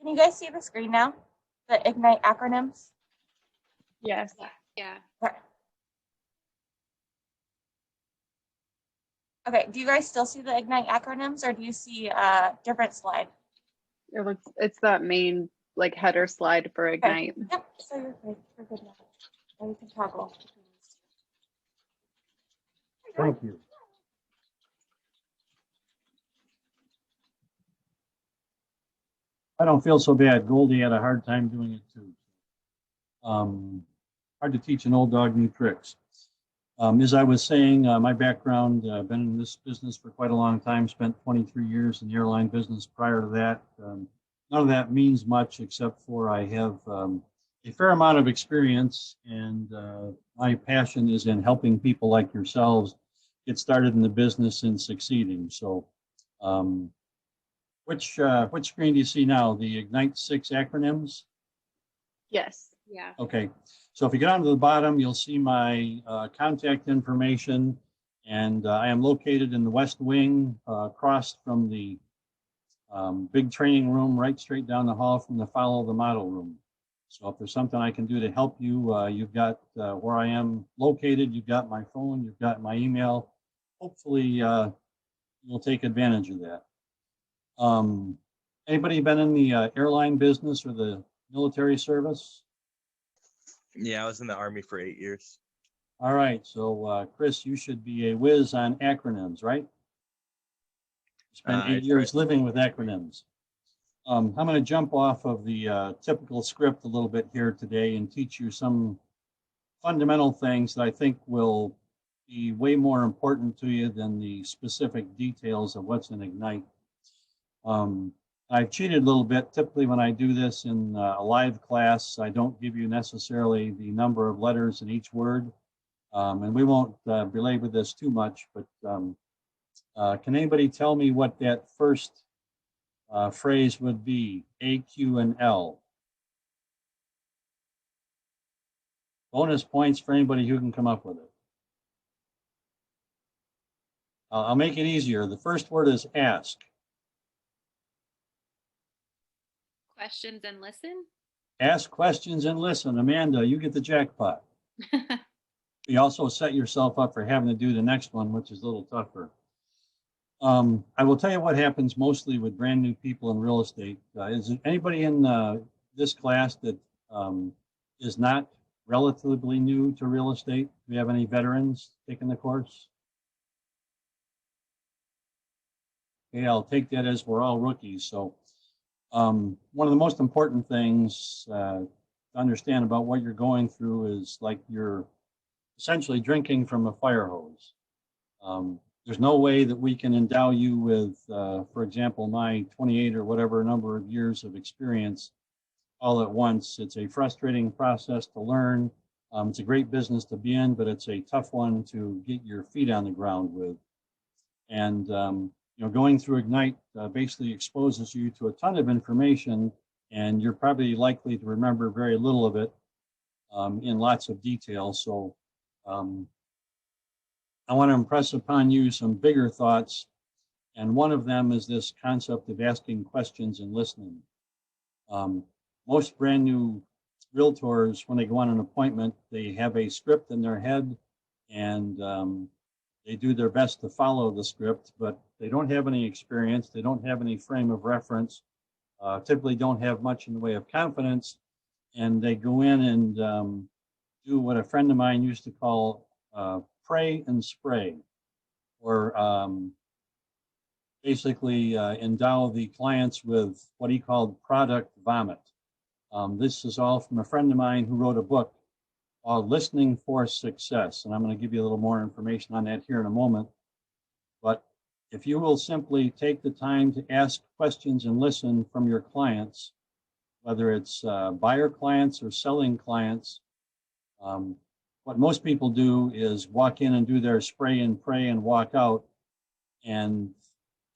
Can you guys see the screen now? The Ignite acronyms? Yes. Yeah. Okay, do you guys still see the Ignite acronyms, or do you see a different slide? It's that main like header slide for Ignite. Okay. Yep, so you're good now. Or you can toggle. Thank you. I don't feel so bad. Goldie had a hard time doing it too. Hard to teach an old dog new tricks. As I was saying, my background, been in this business for quite a long time, spent 23 years in the airline business prior to that. None of that means much except for I have a fair amount of experience, and my passion is in helping people like yourselves get started in the business and succeeding. So which screen do you see now? The Ignite 6 acronyms? Yes. Yeah. Okay, so if you get onto the bottom, you'll see my contact information, and I am located in the West Wing, across from the big training room, right straight down the hall from the Follow the Model room. So if there's something I can do to help you, you've got where I am located, you've got my phone, you've got my email. Hopefully you'll take advantage of that. Anybody been in the airline business or the military service? Yeah, I was in the Army for 8 years. All right, so Chris, you should be a whiz on acronyms, right? Spent 8 years living with acronyms. I'm going to jump off of the typical script a little bit here today and teach you some fundamental things that I think will be way more important to you than the specific details of what's in Ignite. I've cheated a little bit. Typically when I do this in a live class, I don't give you necessarily the number of letters in each word. And we won't belabor this too much, but can anybody tell me what that first phrase would be? A, Q, and L. Bonus points for anybody who can come up with it. I'll make it easier. The first word is ask. Questions and listen. Ask questions and listen. Amanda, you get the jackpot. You also set yourself up for having to do the next one, which is a little tougher. I will tell you what happens mostly with brand new people in real estate. Is there anybody in this class that is not relatively new to real estate? Do we have any veterans taking the course? Okay, I'll take that as we're all rookies. So one of the most important things to understand about what you're going through is like you're essentially drinking from a fire hose. There's no way that we can endow you with, for example, my 28 or whatever number of years of experience all at once. It's a frustrating process to learn. It's a great business to be in, but it's a tough one to get your feet on the ground with. And you know, going through Ignite basically exposes you to a ton of information, and you're probably likely to remember very little of it in lots of detail. So I want to impress upon you some bigger thoughts, and one of them is this concept of asking questions and listening. Most brand new realtors, when they go on an appointment, they have a script in their head, and they do their best to follow the script, but they don't have any experience, they don't have any frame of reference, typically don't have much in the way of confidence, and they go in and do what a friend of mine used to call pray and spray, or basically endow the clients with what he called product vomit. This is all from a friend of mine who wrote a book called Listening for Success, and I'm going to give you a little more information on that here in a moment. But if you will simply take the time to ask questions and listen from your clients, whether it's buyer clients or selling clients, what most people do is walk in and do their spray and pray and walk out. And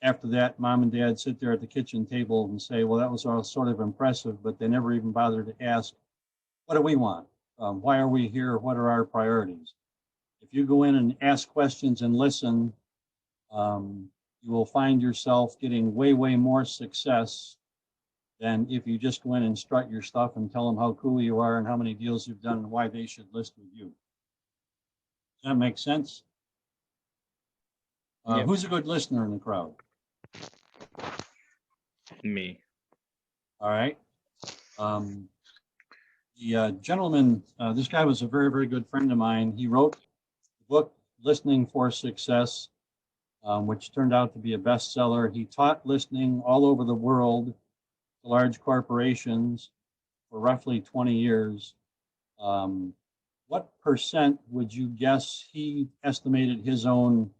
after that, mom and dad sit there at the kitchen table and say, well, that was all sort of impressive, but they never even bothered to ask, what do we want? Why are we here? What are our priorities? If you go in and ask questions and listen, you will find yourself getting way, way more success than if you just go in and strut your stuff and tell them how cool you are and how many deals you've done and why they should list with you. Does that make sense? Yep. Who's a good listener in the crowd? Me. All right. The gentleman, this guy was a very, very good friend of mine. He wrote the book, Listening for Success, which turned out to be a bestseller. He taught listening all over the world to large corporations for roughly 20 years. What percent would you guess he estimated his own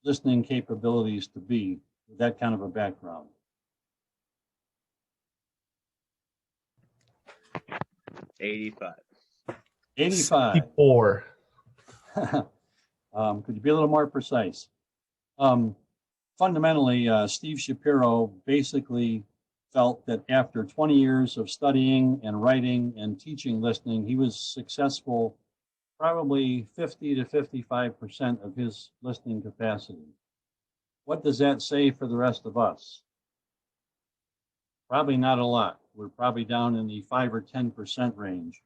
listening capabilities to be with that kind of a background? 85. 85. 64. Could you be a little more precise? Fundamentally, Steve Shapiro basically felt that after 20 years of studying and writing and teaching listening, he was successful probably 50 to 55% of his listening capacity. What does that say for the rest of us? Probably not a lot. We're probably down in the 5 or 10% range.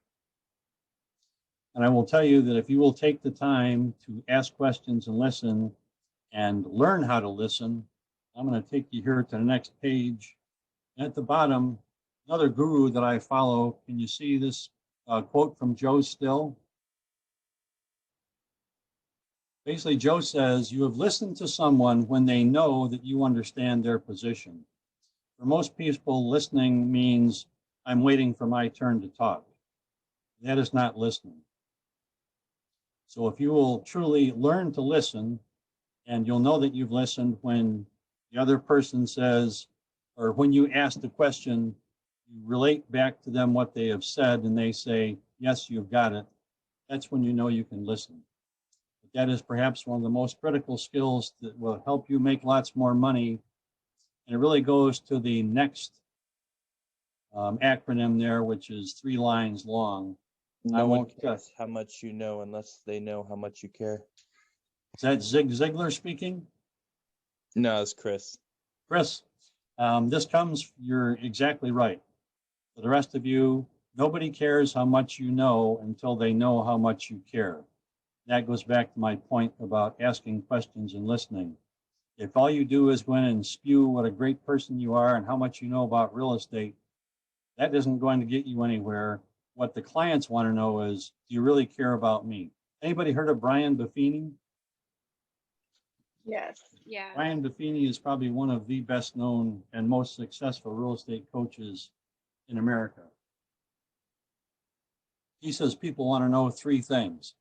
And I will tell you that if you will take the time to ask questions and listen and learn how to listen, I'm going to take you here to the next page. At the bottom, another guru that I follow. Can you see this quote from Joe Still? Basically, Joe says, you have listened to someone when they know that you understand their position. For most people, listening means I'm waiting for my turn to talk. That is not listening. So if you will truly learn to listen, and you'll know that you've listened when the other person says, or when you ask the question, you relate back to them what they have said, and they say, yes, you've got it. That's when you know you can listen. But that is perhaps one of the most critical skills that will help you make lots more money. And it really goes to the next acronym there, which is 3 lines long. No one cares how much you know unless they know how much you care. Is that Zig Ziglar speaking? No, it's Chris. Chris, this comes, you're exactly right. For the rest of you, nobody cares how much you know until they know how much you care. That goes back to my point about asking questions and listening. If all you do is go in and spew what a great person you are and how much you know about real estate, that isn't going to get you anywhere. What the clients want to know is, do you really care about me? Anybody heard of Brian Buffini? Yes. Yeah. Brian Buffini is probably one of the best known and most successful real estate coaches in America. He says people want to know 3 things.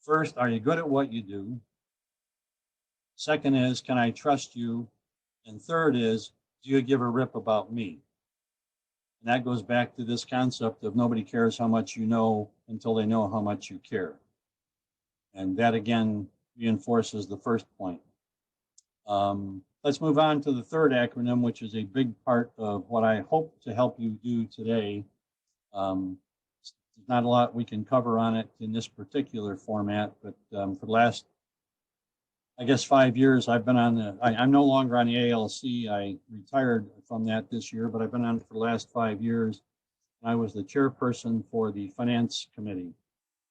First, are you good at what you do? Second is, can I trust you? And third is, do you give a rip about me? And that goes back to this concept of nobody cares how much you know until they know how much you care. And that again reinforces the first point. Let's move on to the third acronym, which is a big part of what I hope to help you do today. There's not a lot we can cover on it in this particular format, but for the last, I guess, 5 years, I've been on the, I'm no longer on the ALC. I retired from that this year, but I've been on it for the last 5 years. I was the chairperson for the finance committee.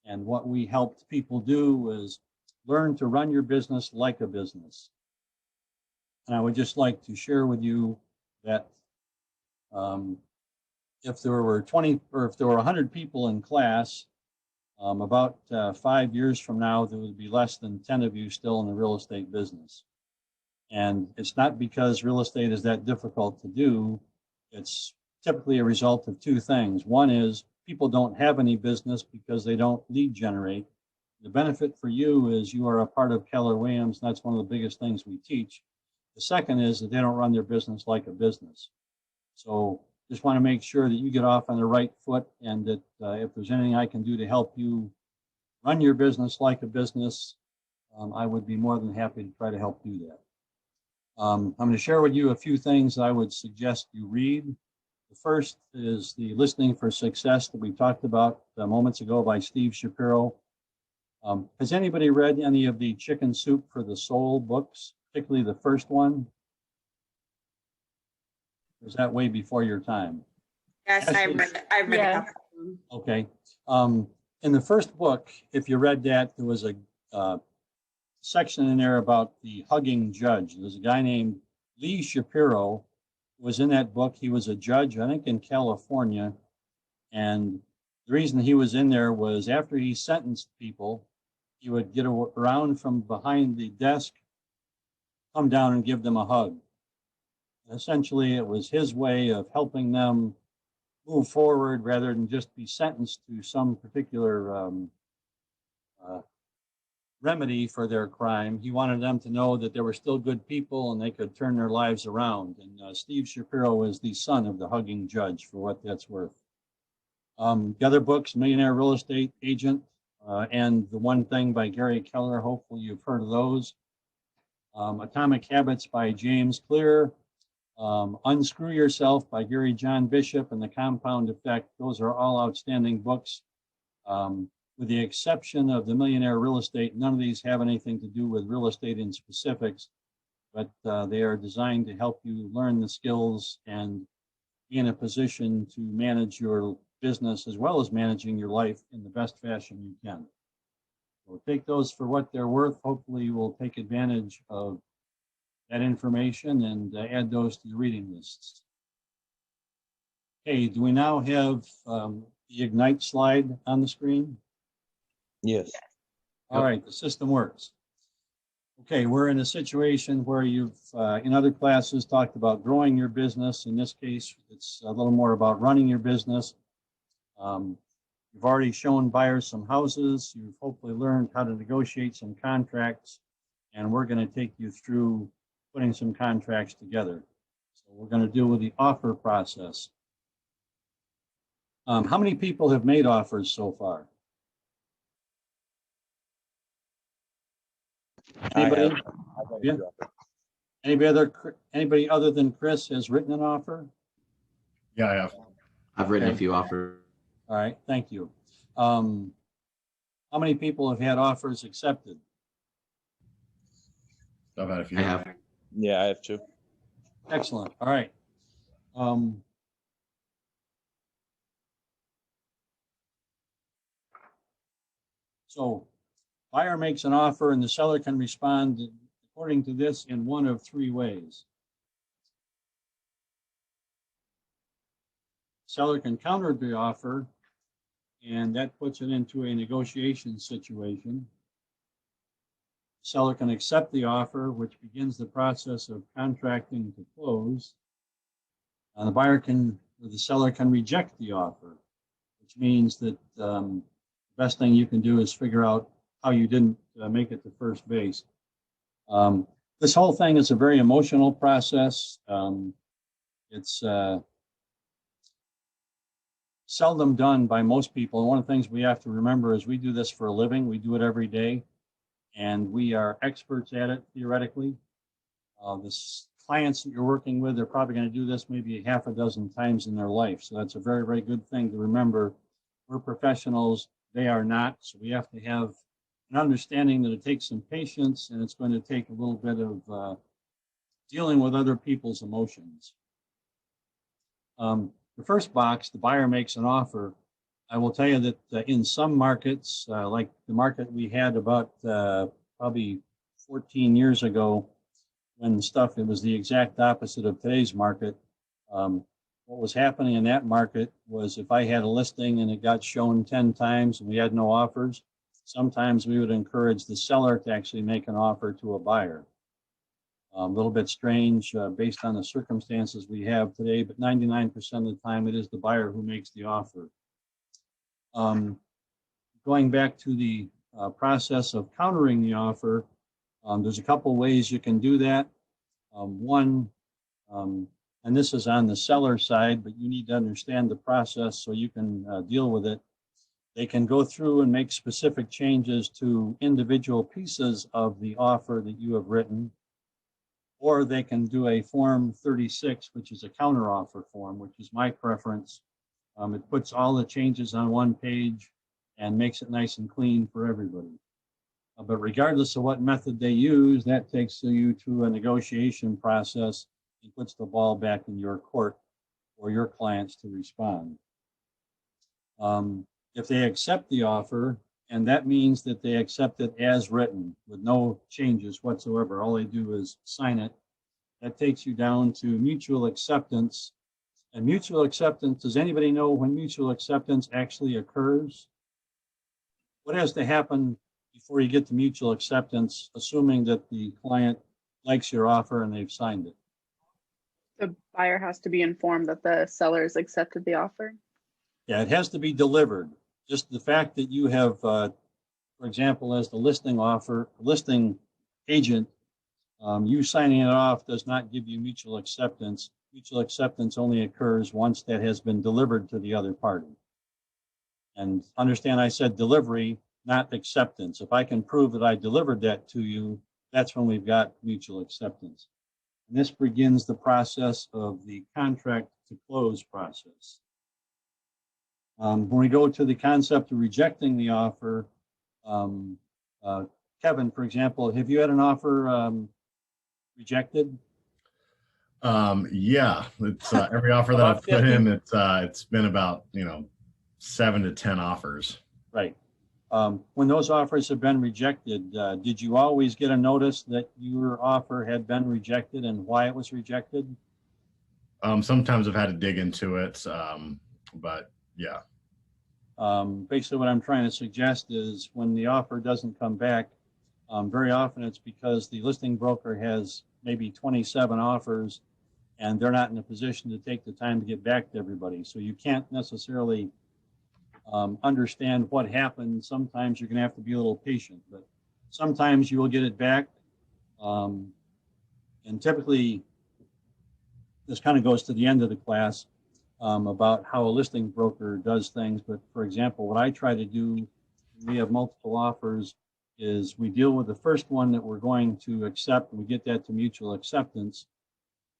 And what we helped people do was learn to run your business like a business. And I would just like to share with you that if there were 20 or if there were 100 people in class, about 5 years from now, there would be less than 10 of you still in the real estate business. And it's not because real estate is that difficult to do. It's typically a result of 2 things. One is people don't have any business because they don't lead generate. The benefit for you is you are a part of Keller Williams. And that's one of the biggest things we teach. The second is that they don't run their business like a business. So just want to make sure that you get off on the right foot, and that if there's anything I can do to help you run your business like a business, I would be more than happy to try to help do that. I'm going to share with you a few things that I would suggest you read. The first is the Listening for Success that we talked about moments ago by Steve Shapiro. Has anybody read any of the Chicken Soup for the Soul books, particularly the first one? Or is that way before your time? Yes, I've read Yes. a couple. Okay. In the first book, if you read that, there was a section in there about the hugging judge. There's a guy named Lee Shapiro who was in that book. He was a judge, I think, in California. And the reason he was in there was after he sentenced people, he would get around from behind the desk, come down and give them a hug. Essentially, it was his way of helping them move forward rather than just be sentenced to some particular remedy for their crime. He wanted them to know that they were still good people and they could turn their lives around. And Steve Shapiro is the son of the hugging judge, for what that's worth. The other books, Millionaire Real Estate Agent and The One Thing by Gary Keller. Hopefully you've heard of those. Atomic Habits by James Clear. Unscrew Yourself by Gary John Bishop and The Compound Effect. Those are all outstanding books. With the exception of The Millionaire Real Estate, none of these have anything to do with real estate in specifics, but they are designed to help you learn the skills and be in a position to manage your business as well as managing your life in the best fashion you can. So take those for what they're worth. Hopefully you will take advantage of that information and add those to the reading lists. Okay, do we now have the Ignite slide on the screen? Yes. All right, the system works. Okay, we're in a situation where you've, in other classes, talked about growing your business. In this case, it's a little more about running your business. You've already shown buyers some houses. You've hopefully learned how to negotiate some contracts, and we're going to take you through putting some contracts together. So we're going to deal with the offer process. How many people have made offers so far? Anybody? Yeah. Anybody other than Chris has written an offer? Yeah, I have. I've written Okay. a few offers. All right, thank you. How many people have had offers accepted? I've had a few. I have. Yeah, I have two. Excellent. All right. So buyer makes an offer and the seller can respond according to this in one of three ways. Seller can counter the offer, and that puts it into a negotiation situation. Seller can accept the offer, which begins the process of contracting to close. The seller can reject the offer, which means that the best thing you can do is figure out how you didn't make it to first base. This whole thing is a very emotional process. It's seldom done by most people. And one of the things we have to remember is we do this for a living. We do it every day, and we are experts at it theoretically. The clients that you're working with, they're probably going to do this maybe half a dozen times in their life. So that's a very, very good thing to remember. We're professionals. They are not. So we have to have an understanding that it takes some patience, and it's going to take a little bit of dealing with other people's emotions. The first box, the buyer makes an offer. I will tell you that in some markets, like the market we had about probably 14 years ago, when it was the exact opposite of today's market. What was happening in that market was if I had a listing and it got shown 10 times and we had no offers, sometimes we would encourage the seller to actually make an offer to a buyer. A little bit strange based on the circumstances we have today, but 99% of the time it is the buyer who makes the offer. Going back to the process of countering the offer, there's a couple ways you can do that. One, and this is on the seller side, but you need to understand the process so you can deal with it. They can go through and make specific changes to individual pieces of the offer that you have written, or they can do a Form 36, which is a counteroffer form, which is my preference. It puts all the changes on one page and makes it nice and clean for everybody. But regardless of what method they use, that takes you to a negotiation process and puts the ball back in your court for your clients to respond. If they accept the offer, and that means that they accept it as written with no changes whatsoever, all they do is sign it, that takes you down to mutual acceptance. And mutual acceptance, does anybody know when mutual acceptance actually occurs? What has to happen before you get to mutual acceptance, assuming that the client likes your offer and they've signed it? The buyer has to be informed that the sellers accepted the offer. Yeah, it has to be delivered. Just the fact that you have, for example, as the listing agent, you signing it off does not give you mutual acceptance. Mutual acceptance only occurs once that has been delivered to the other party. And understand I said delivery, not acceptance. If I can prove that I delivered that to you, that's when we've got mutual acceptance. And this begins the process of the contract to close process. When we go to the concept of rejecting the offer, Kevin, for example, have you had an offer rejected? Yeah, it's every offer that I've put in, it's been about 7 to 10 offers. Right. When those offers have been rejected, did you always get a notice that your offer had been rejected and why it was rejected? Sometimes I've had to dig into it, but yeah. Basically what I'm trying to suggest is when the offer doesn't come back, very often it's because the listing broker has maybe 27 offers and they're not in a position to take the time to get back to everybody. So you can't necessarily understand what happened. Sometimes you're going to have to be a little patient, but sometimes you will get it back. And typically, this kind of goes to the end of the class about how a listing broker does things. But for example, what I try to do, we have multiple offers, is we deal with the first one that we're going to accept, and we get that to mutual acceptance.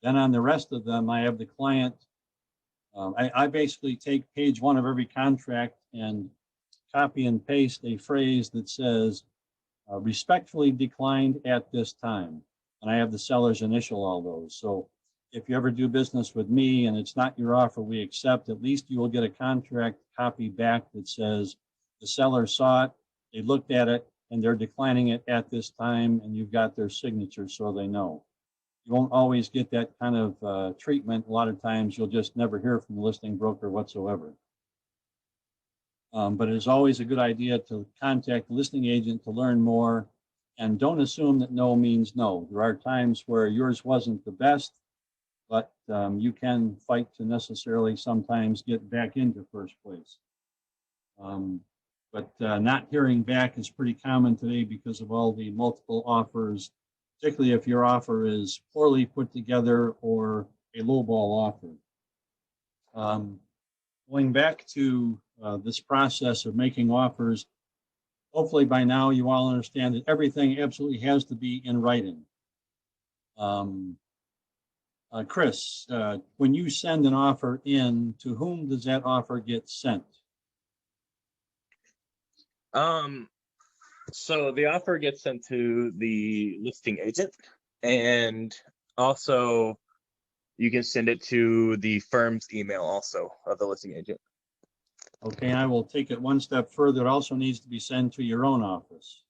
Then on the rest of them, I have the client. I basically take page 1 of every contract and copy and paste a phrase that says, respectfully declined at this time. And I have the seller's initial all those. So if you ever do business with me and it's not your offer we accept, at least you will get a contract copy back that says the seller saw it, they looked at it, and they're declining it at this time, and you've got their signature so they know. You won't always get that kind of treatment. A lot of times you'll just never hear from the listing broker whatsoever. But it is always a good idea to contact the listing agent to learn more, and don't assume that no means no. There are times where yours wasn't the best, but you can fight to necessarily sometimes get back into first place. But not hearing back is pretty common today because of all the multiple offers, particularly if your offer is poorly put together or a lowball offer. Going back to this process of making offers, hopefully by now you all understand that everything absolutely has to be in writing. Chris, when you send an offer in, to whom does that offer get sent? So the offer gets sent to the listing agent, and also you can send it to the firm's email also of the listing agent. Okay, I will take it one step further. It also needs to be sent to your own office.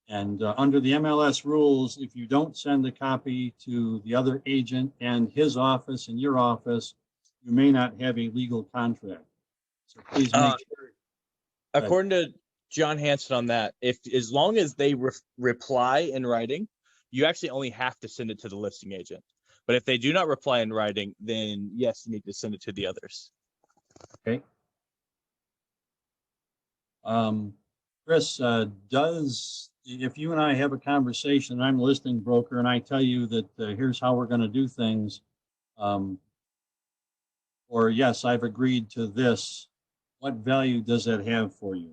And under the MLS rules, if you don't send a copy to the other agent and his office and your office, you may not have a legal contract. So please make sure. According to John Hanson on that, as long as they reply in writing, you actually only have to send it to the listing agent. But if they do not reply in writing, then yes, you need to send it to the others. Okay. Chris, if you and I have a conversation, I'm a listing broker, and I tell you that here's how we're going to do things, or yes, I've agreed to this, what value does that have for you?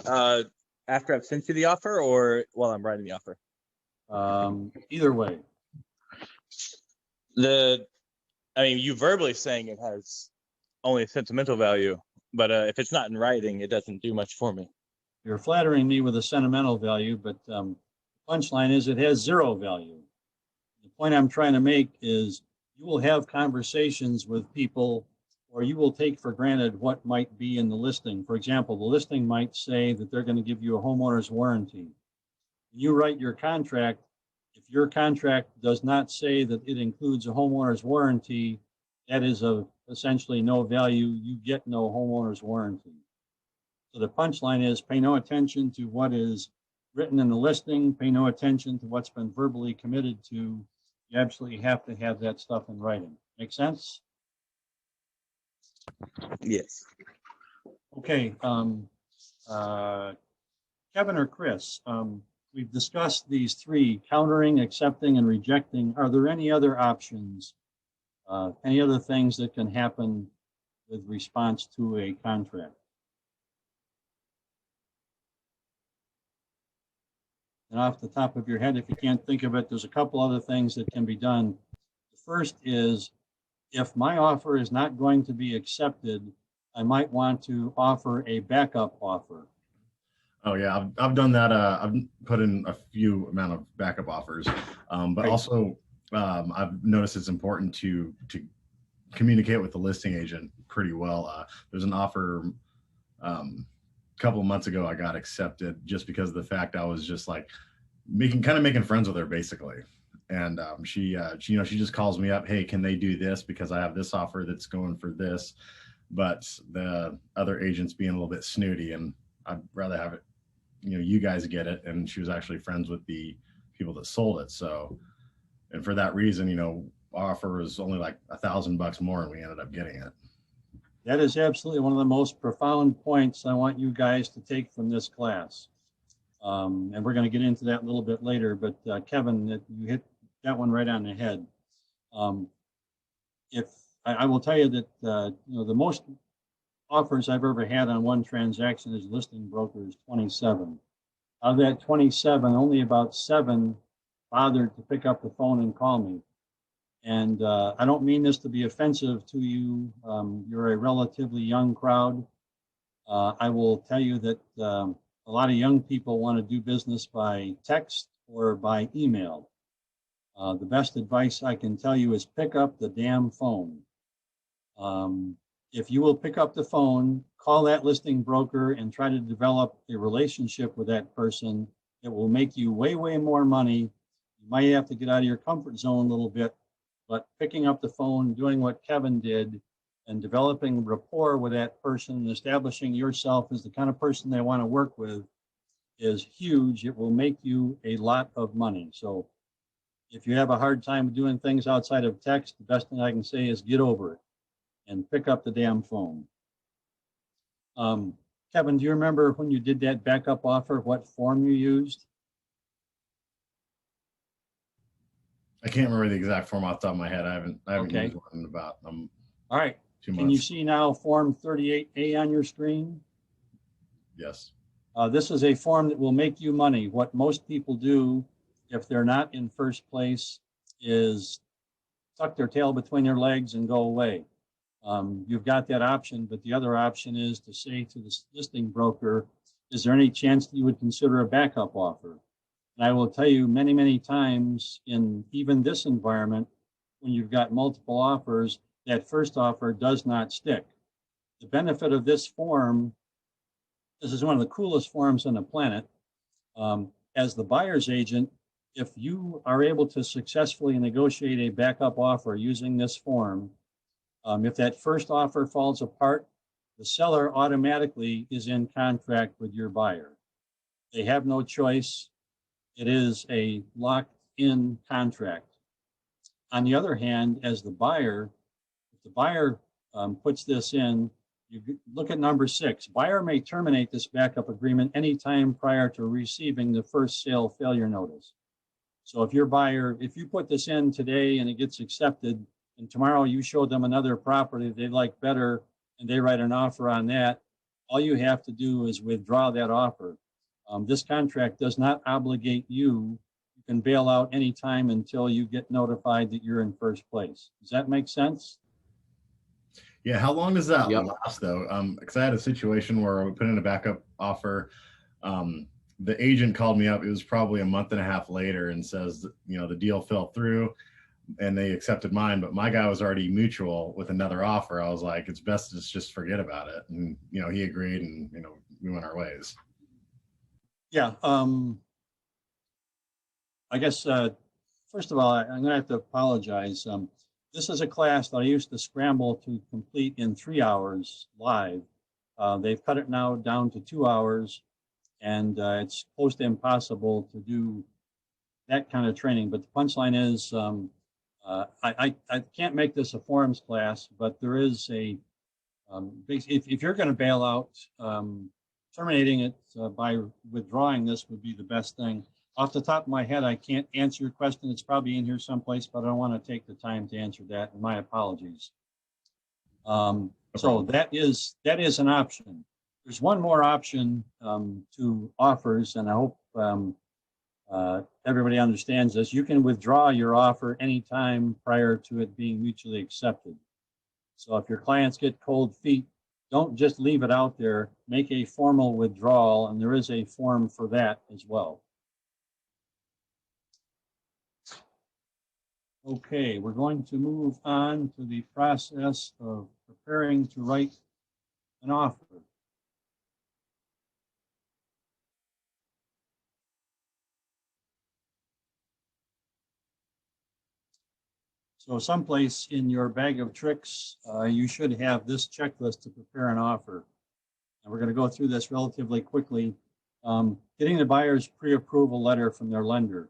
After I've sent you the offer or while I'm writing the offer? Either way. You verbally saying it has only a sentimental value, but if it's not in writing, it doesn't do much for me. You're flattering me with a sentimental value, but punchline is it has zero value. The point I'm trying to make is you will have conversations with people, or you will take for granted what might be in the listing. For example, the listing might say that they're going to give you a homeowner's warranty. You write your contract. If your contract does not say that it includes a homeowner's warranty, that is of essentially no value. You get no homeowner's warranty. So the punchline is pay no attention to what is written in the listing, pay no attention to what's been verbally committed to. You absolutely have to have that stuff in writing. Make sense? Yes. Okay. Kevin or Chris, we've discussed these three: countering, accepting, and rejecting. Are there any other options? Any other things that can happen with response to a contract? And off the top of your head, if you can't think of it, there's a couple other things that can be done. The first is, if my offer is not going to be accepted, I might want to offer a backup offer. Oh yeah, I've done that. I've put in a few amount of backup offers, but Right. also I've noticed it's important to communicate with the listing agent pretty well. There's an offer a couple of months ago I got accepted just because of the fact I was just like making friends with her basically. And she just calls me up, hey, can they do this because I have this offer that's going for this, but the other agent's being a little bit snooty, and I'd rather have it, you guys get it. And she was actually friends with the people that sold it. So, and for that reason, our offer was only like $1,000 more, and we ended up getting it. That is absolutely one of the most profound points I want you guys to take from this class. And we're going to get into that a little bit later, but Kevin, you hit that one right on the head. If I will tell you that the most offers I've ever had on one transaction as listing broker is 27. Out of that 27, only about 7 bothered to pick up the phone and call me. And I don't mean this to be offensive to you. You're a relatively young crowd. I will tell you that a lot of young people want to do business by text or by email. The best advice I can tell you is pick up the damn phone. If you will pick up the phone, call that listing broker and try to develop a relationship with that person, it will make you way, way more money. You might have to get out of your comfort zone a little bit, but picking up the phone, doing what Kevin did, and developing rapport with that person and establishing yourself as the kind of person they want to work with is huge. It will make you a lot of money. So if you have a hard time doing things outside of text, the best thing I can say is get over it and pick up the damn phone. Kevin, do you remember when you did that backup offer, what form you used? I can't remember the exact form off the top of my head. I haven't Okay. used one in about All right. 2 months. Can you see now form 38A on your screen? Yes. This is a form that will make you money. What most people do if they're not in first place is tuck their tail between their legs and go away. You've got that option, but the other option is to say to the listing broker, is there any chance that you would consider a backup offer? And I will tell you many, many times in even this environment, when you've got multiple offers, that first offer does not stick. The benefit of this form, this is one of the coolest forms on the planet. As the buyer's agent, if you are able to successfully negotiate a backup offer using this form, if that first offer falls apart, the seller automatically is in contract with your buyer. They have no choice. It is a locked-in contract. On the other hand, as the buyer, if the buyer puts this in, you look at number 6. Buyer may terminate this backup agreement anytime prior to receiving the first sale failure notice. So if your buyer, if you put this in today and it gets accepted, and tomorrow you show them another property they like better and they write an offer on that, all you have to do is withdraw that offer. This contract does not obligate you. You can bail out anytime until you get notified that you're in first place. Does that make sense? Yeah. How long does that Yep. last though? Because I had a situation where we put in a backup offer. the agent called me up. It was probably a month and a half later and says, you know, the deal fell through and they accepted mine, but my guy was already mutual with another offer. I was like, it's best to just forget about it. And, you know, he agreed and, you know, we went our ways. Yeah. I guess, first of all, I'm going to have to apologize. This is a class that I used to scramble to complete in 3 hours live. They've cut it now down to 2 hours, and it's close to impossible to do that kind of training. But the punchline is, I can't make this a forums class, but there is a, if you're going to bail out, terminating it by withdrawing this would be the best thing. Off the top of my head, I can't answer your question. It's probably in here someplace, but I don't want to take the time to answer that. And my apologies. So that is an option. There's one more option to offers, and I hope everybody understands this. You can withdraw your offer anytime prior to it being mutually accepted. So if your clients get cold feet, don't just leave it out there. Make a formal withdrawal, and there is a form for that as well. Okay, we're going to move on to the process of preparing to write an offer. So someplace in your bag of tricks, you should have this checklist to prepare an offer. And we're going to go through this relatively quickly. Getting the buyer's pre-approval letter from their lender.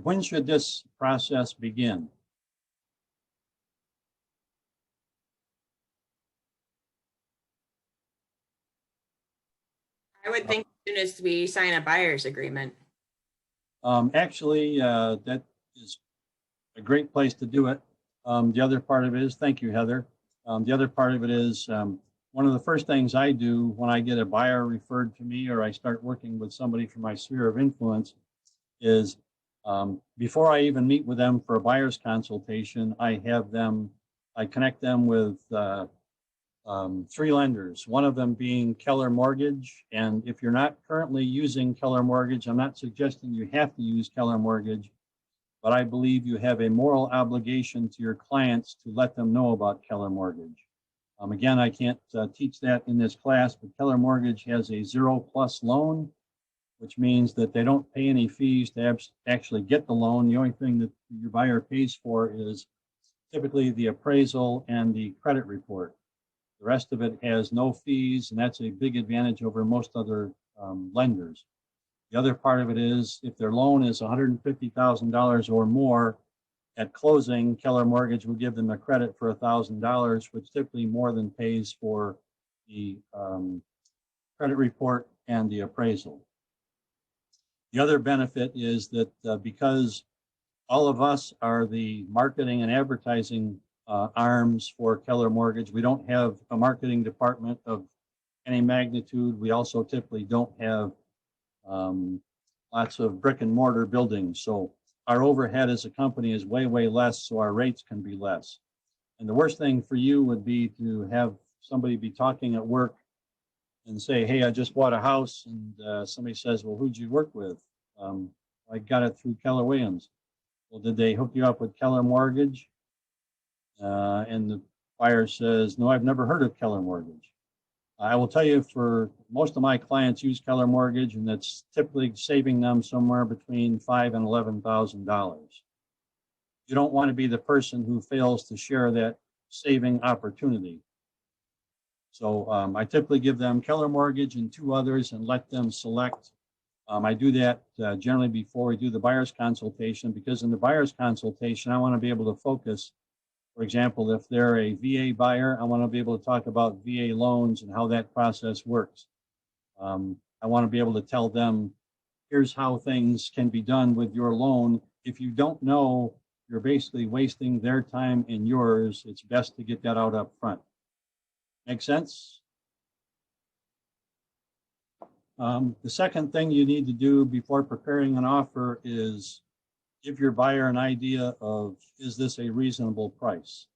When should this process begin? I would think as soon as we sign a buyer's agreement. Actually, that is a great place to do it. The other part of it is, thank you, Heather. The other part of it is one of the first things I do when I get a buyer referred to me or I start working with somebody from my sphere of influence is before I even meet with them for a buyer's consultation, I connect them with 3 lenders, one of them being Keller Mortgage. And if you're not currently using Keller Mortgage, I'm not suggesting you have to use Keller Mortgage, but I believe you have a moral obligation to your clients to let them know about Keller Mortgage. Again, I can't teach that in this class, but Keller Mortgage has a 0+ loan, which means that they don't pay any fees to actually get the loan. The only thing that your buyer pays for is typically the appraisal and the credit report. The rest of it has no fees, and that's a big advantage over most other lenders. The other part of it is if their loan is $150,000 or more, at closing, Keller Mortgage will give them a credit for $1,000, which typically more than pays for the credit report and the appraisal. The other benefit is that because all of us are the marketing and advertising arms for Keller Mortgage, we don't have a marketing department of any magnitude. We also typically don't have lots of brick and mortar buildings. So our overhead as a company is way, way less, so our rates can be less. And the worst thing for you would be to have somebody be talking at work and say, hey, I just bought a house, and somebody says, well, who'd you work with? I got it through Keller Williams. Well, did they hook you up with Keller Mortgage? And the buyer says, no, I've never heard of Keller Mortgage. I will tell you, for most of my clients use Keller Mortgage, and that's typically saving them somewhere between $5,000 and $11,000. You don't want to be the person who fails to share that saving opportunity. So I typically give them Keller Mortgage and 2 others and let them select. I do that generally before we do the buyer's consultation, because in the buyer's consultation, I want to be able to focus. For example, if they're a VA buyer, I want to be able to talk about VA loans and how that process works. I want to be able to tell them, here's how things can be done with your loan. If you don't know, you're basically wasting their time and yours. It's best to get that out up front. Make sense? The second thing you need to do before preparing an offer is give your buyer an idea of, is this a reasonable price?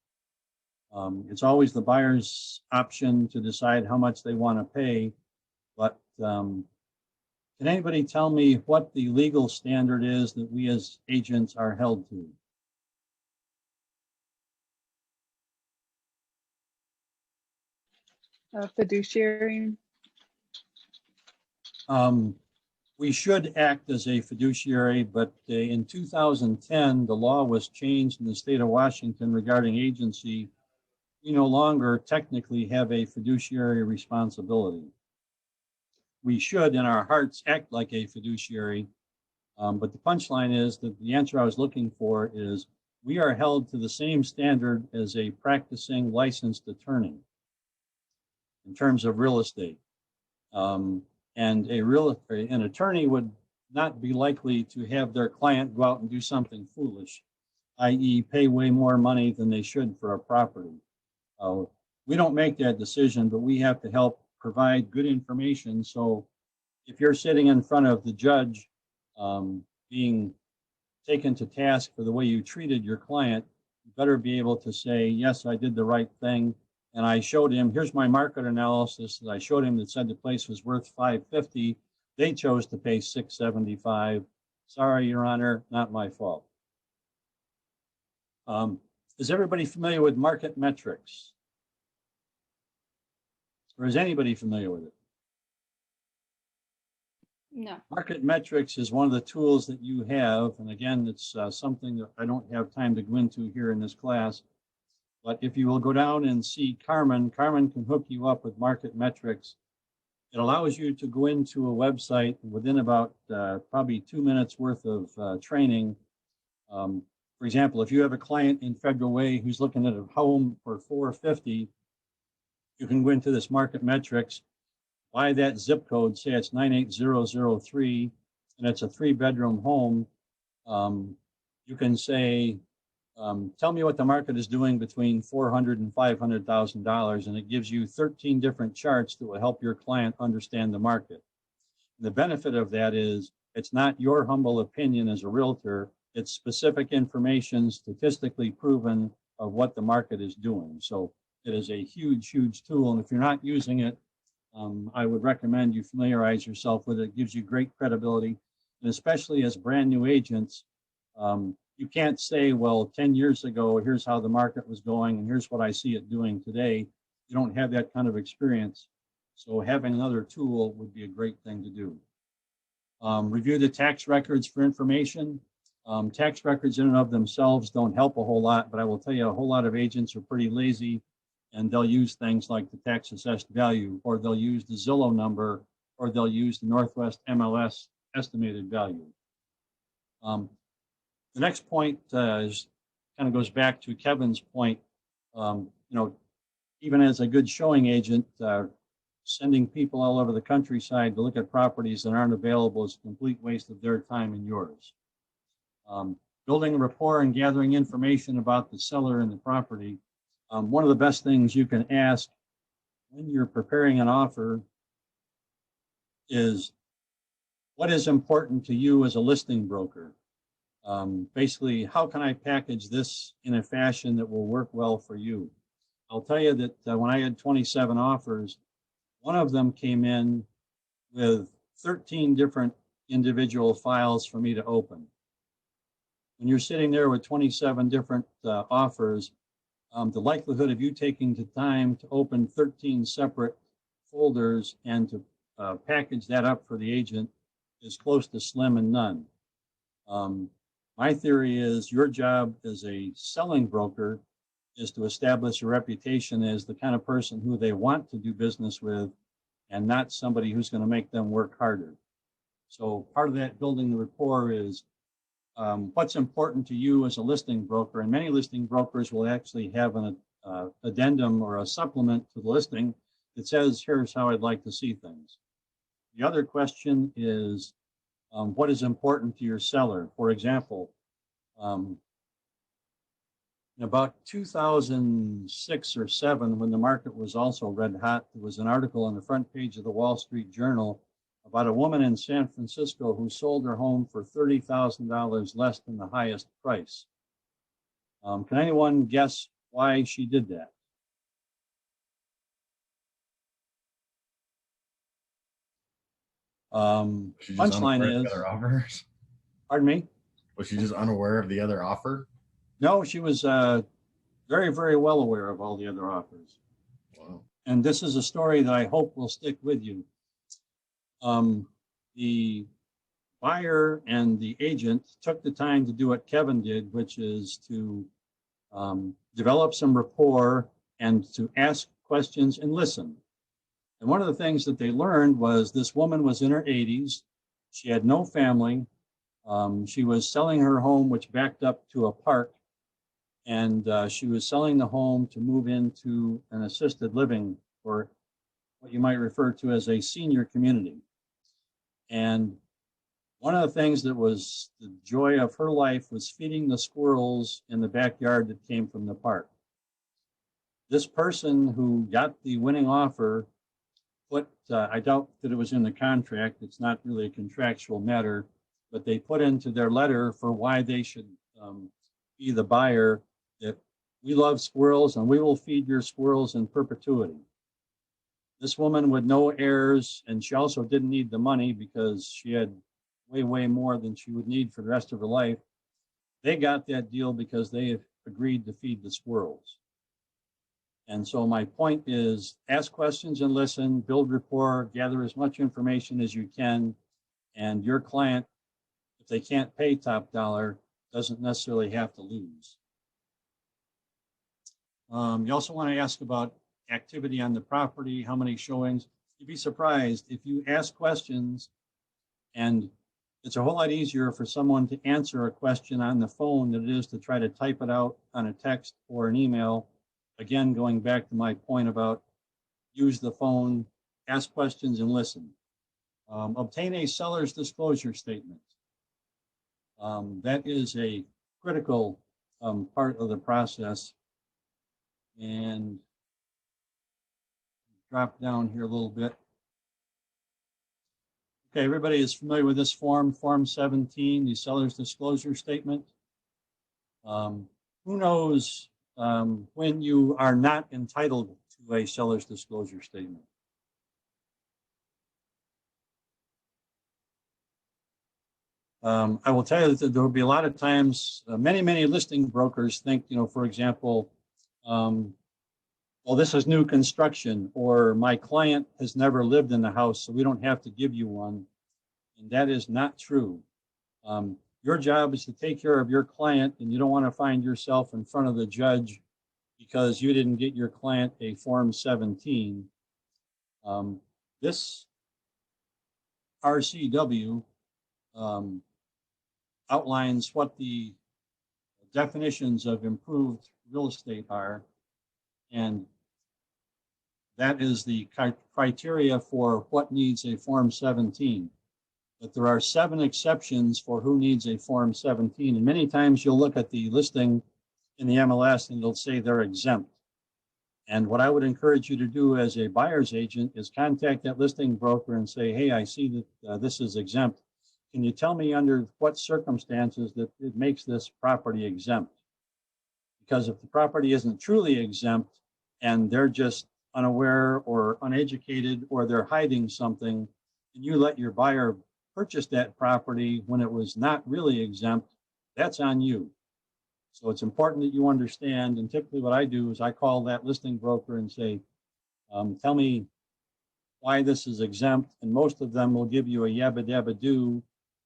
It's always the buyer's option to decide how much they want to pay, but Can anybody tell me what the legal standard is that we as agents are held to? Fiduciary. We should act as a fiduciary, but in 2010, the law was changed in the state of Washington regarding agency. We no longer technically have a fiduciary responsibility. We should, in our hearts, act like a fiduciary. But the punchline is that the answer I was looking for is we are held to the same standard as a practicing licensed attorney in terms of real estate. And an attorney would not be likely to have their client go out and do something foolish, i.e. pay way more money than they should for a property. We don't make that decision, but we have to help provide good information. So if you're sitting in front of the judge being taken to task for the way you treated your client, you better be able to say, yes, I did the right thing. And I showed him, here's my market analysis that I showed him that said the place was worth $550. They chose to pay $675. Sorry, Your Honor, not my fault. Is everybody familiar with market metrics? Or is anybody familiar with it? No. Market metrics is one of the tools that you have. And again, it's something that I don't have time to go into here in this class. But if you will go down and see Carmen can hook you up with market metrics. It allows you to go into a website within about probably 2 minutes worth of training. For example, if you have a client in Federal Way who's looking at a home for $450, you can go into this market metrics, by that zip code, say it's 98003, and it's a 3-bedroom home. You can say, tell me what the market is doing between $400,000 and $500,000, and it gives you 13 different charts that will help your client understand the market. And the benefit of that is it's not your humble opinion as a realtor, it's specific information, statistically proven of what the market is doing. So it is a huge, huge tool. And if you're not using it, I would recommend you familiarize yourself with it. It gives you great credibility. And especially as brand new agents, you can't say, well, 10 years ago, here's how the market was going, and here's what I see it doing today. You don't have that kind of experience. So having another tool would be a great thing to do. Review the tax records for information. Tax records in and of themselves don't help a whole lot, but I will tell you a whole lot of agents are pretty lazy, and they'll use things like the tax assessed value, or they'll use the Zillow number, or they'll use the Northwest MLS estimated value. The next point is kind of goes back to Kevin's point. Even as a good showing agent, sending people all over the countryside to look at properties that aren't available is a complete waste of their time and yours. Building rapport and gathering information about the seller and the property. One of the best things you can ask when you're preparing an offer is, what is important to you as a listing broker? Basically, how can I package this in a fashion that will work well for you? I'll tell you that when I had 27 offers, one of them came in with 13 different individual files for me to open. When you're sitting there with 27 different offers, the likelihood of you taking the time to open 13 separate folders and to package that up for the agent is close to slim and none. My theory is your job as a selling broker is to establish a reputation as the kind of person who they want to do business with, and not somebody who's going to make them work harder. So part of that building the rapport is what's important to you as a listing broker. And many listing brokers will actually have an addendum or a supplement to the listing that says, here's how I'd like to see things. The other question is, what is important to your seller? For example, in about 2006 or 7, when the market was also red hot, there was an article on the front page of the Wall Street Journal about a woman in San Francisco who sold her home for $30,000 less than the highest price. Can anyone guess why she did that? Was she just Punchline unaware of is, the other offers? pardon me? Was she just unaware of the other offer? No, she was very, very well aware of all the other offers. Wow. And this is a story that I hope will stick with you. The buyer and the agent took the time to do what Kevin did, which is to develop some rapport and to ask questions and listen. And one of the things that they learned was this woman was in her 80s. She had no family. She was selling her home, which backed up to a park. And she was selling the home to move into an assisted living, or what you might refer to as a senior community. And one of the things that was the joy of her life was feeding the squirrels in the backyard that came from the park. This person who got the winning offer put, I doubt that it was in the contract, it's not really a contractual matter, but they put into their letter for why they should be the buyer that we love squirrels and we will feed your squirrels in perpetuity. This woman with no heirs, and she also didn't need the money because she had way, way more than she would need for the rest of her life. They got that deal because they agreed to feed the squirrels. And so my point is, ask questions and listen, build rapport, gather as much information as you can, and your client, if they can't pay top dollar, doesn't necessarily have to lose. You also want to ask about activity on the property, how many showings. You'd be surprised if you ask questions, and it's a whole lot easier for someone to answer a question on the phone than it is to try to type it out on a text or an email. Again, going back to my point about use the phone, ask questions, and listen. Obtain a seller's disclosure statement. That is a critical part of the process. And drop down here a little bit. Okay, everybody is familiar with this form, Form 17, the seller's disclosure statement. Who knows when you are not entitled to a seller's disclosure statement? I will tell you that there will be a lot of times, many listing brokers think, for example, well, this is new construction, or my client has never lived in the house, so we don't have to give you one. And that is not true. Your job is to take care of your client, and you don't want to find yourself in front of the judge because you didn't get your client a Form 17. This RCW outlines what the definitions of improved real estate are, and that is the criteria for what needs a Form 17. But there are 7 exceptions for who needs a Form 17. And many times you'll look at the listing in the MLS and it'll say they're exempt. And what I would encourage you to do as a buyer's agent is contact that listing broker and say, hey, I see that this is exempt. Can you tell me under what circumstances that it makes this property exempt? Because if the property isn't truly exempt and they're just unaware or uneducated, or they're hiding something, and you let your buyer purchase that property when it was not really exempt, that's on you. So it's important that you understand, and typically what I do is I call that listing broker and say, tell me why this is exempt, and most of them will give you a yabba dabba do.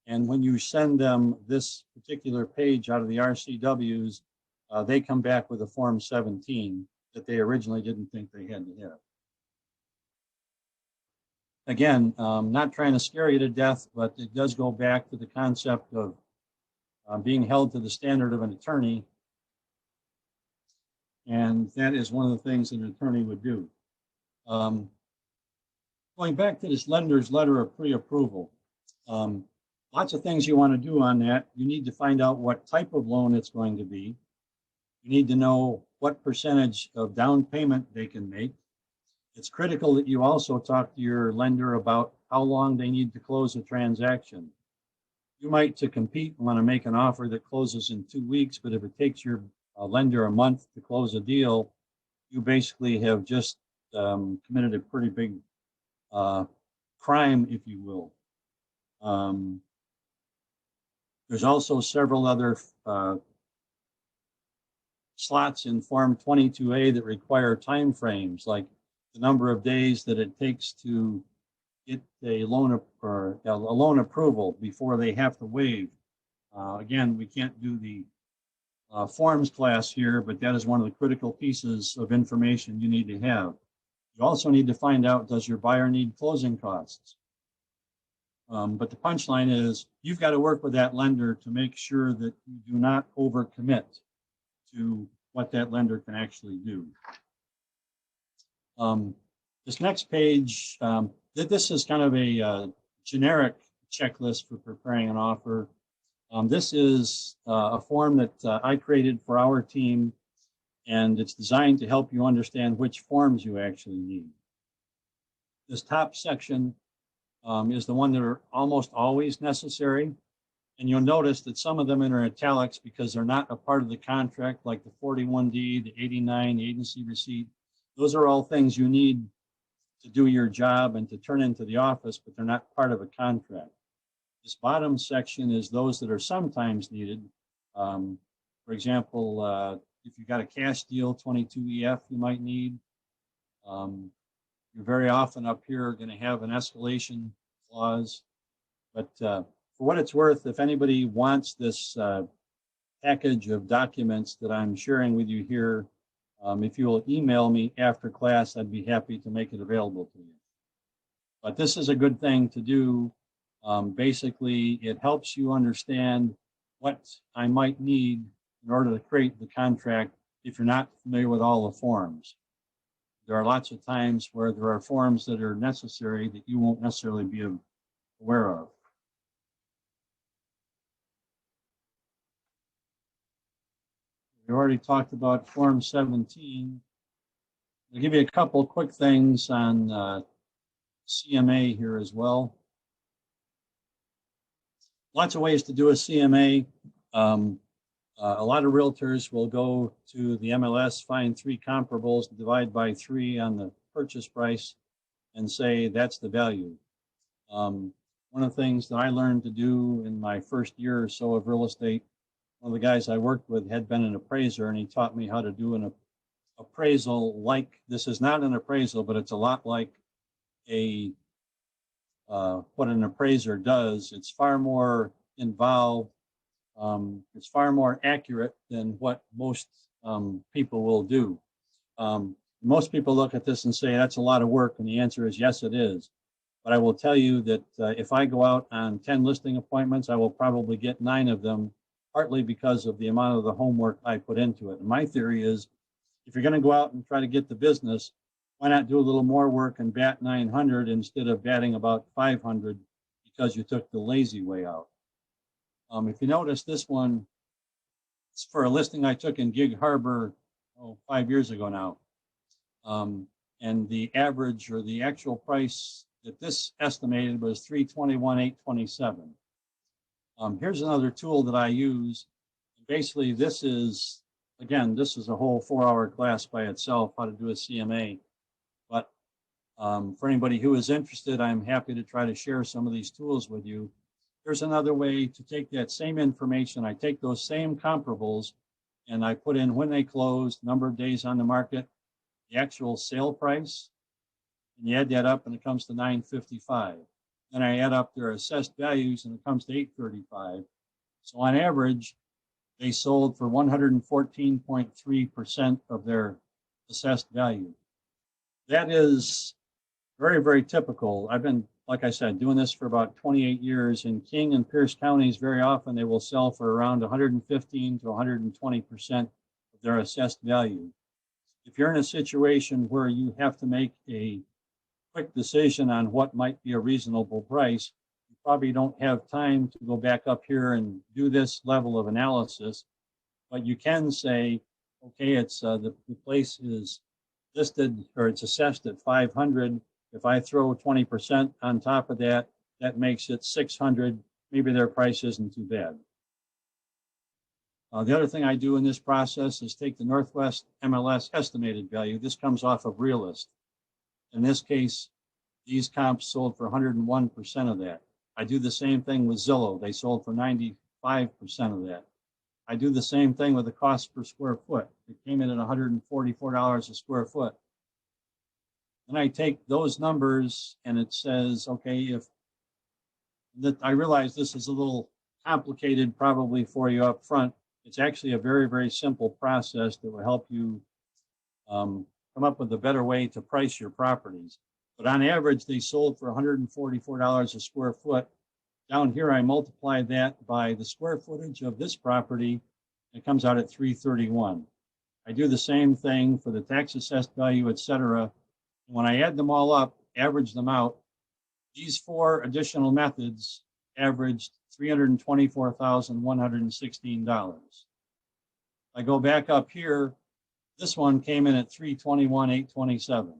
And when you send them this particular page out of the RCWs, they come back with a Form 17 that they originally didn't think they had to have. Again, not trying to scare you to death, but it does go back to the concept of being held to the standard of an attorney. And that is one of the things that an attorney would do. Going back to this lender's letter of pre-approval, lots of things you want to do on that. You need to find out what type of loan it's going to be. You need to know what percentage of down payment they can make. It's critical that you also talk to your lender about how long they need to close a transaction. You might, to compete, want to make an offer that closes in 2 weeks, but if it takes your lender a month to close a deal, you basically have just committed a pretty big crime, if you will. There's also several other slots in Form 22A that require time frames, like the number of days that it takes to get a loan or a loan approval before they have to waive. Again, we can't do the forms class here, but that is one of the critical pieces of information you need to have. You also need to find out, does your buyer need closing costs? But the punchline is you've got to work with that lender to make sure that you do not overcommit to what that lender can actually do. This next page, this is kind of a generic checklist for preparing an offer. This is a form that I created for our team, and it's designed to help you understand which forms you actually need. This top section is the one that are almost always necessary. And you'll notice that some of them are in italics because they're not a part of the contract, like the 41D, the 89, the agency receipt. Those are all things you need to do your job and to turn into the office, but they're not part of a contract. This bottom section is those that are sometimes needed. For example, if you've got a cash deal, 22EF you might need. You're very often up here going to have an escalation clause. But for what it's worth, if anybody wants this package of documents that I'm sharing with you here, if you will email me after class, I'd be happy to make it available to you. But this is a good thing to do. Basically, it helps you understand what I might need in order to create the contract if you're not familiar with all the forms. There are lots of times where there are forms that are necessary that you won't necessarily be aware of. We already talked about Form 17. I'll give you a couple quick things on CMA here as well. Lots of ways to do a CMA. A lot of realtors will go to the MLS, find 3 comparables, divide by 3 on the purchase price, and say that's the value. One of the things that I learned to do in my first year or so of real estate, one of the guys I worked with had been an appraiser, and he taught me how to do an appraisal like, this is not an appraisal, but it's a lot like a what an appraiser does. It's far more involved. It's far more accurate than what most people will do. Most people look at this and say, that's a lot of work. And the answer is, yes, it is. But I will tell you that if I go out on 10 listing appointments, I will probably get 9 of them, partly because of the amount of the homework I put into it. And my theory is, if you're going to go out and try to get the business, why not do a little more work and bat 900 instead of batting about 500 because you took the lazy way out? If you notice, this one, it's for a listing I took in Gig Harbor 5 years ago now. And the average or the actual price that this estimated was $321,827. Here's another tool that I use. Basically, this is, again, this is a whole 4-hour class by itself, how to do a CMA. But for anybody who is interested, I'm happy to try to share some of these tools with you. Here's another way to take that same information. I take those same comparables and I put in when they closed, number of days on the market, the actual sale price, and you add that up and it comes to $955. Then I add up their assessed values and it comes to $835. So on average, they sold for 114.3% of their assessed value. That is very, very typical. I've been, like I said, doing this for about 28 years. In King and Pierce counties, very often they will sell for around 115 to 120% of their assessed value. If you're in a situation where you have to make a quick decision on what might be a reasonable price, you probably don't have time to go back up here and do this level of analysis. But you can say, okay, it's the place is listed or it's assessed at 500. If I throw 20% on top of that, that makes it 600. Maybe their price isn't too bad. The other thing I do in this process is take the Northwest MLS estimated value. This comes off of Realist. In this case, these comps sold for 101% of that. I do the same thing with Zillow. They sold for 95% of that. I do the same thing with the cost per square foot. It came in at $144 a square foot. And I take those numbers and it says, okay, if that, I realize this is a little complicated probably for you up front. It's actually a very, very simple process that will help you come up with a better way to price your properties. But on average, they sold for $144 a square foot. Down here, I multiply that by the square footage of this property. It comes out at $331. I do the same thing for the tax assessed value, et cetera. When I add them all up, average them out, these four additional methods averaged $324,116. I go back up here, this one came in at $321,827.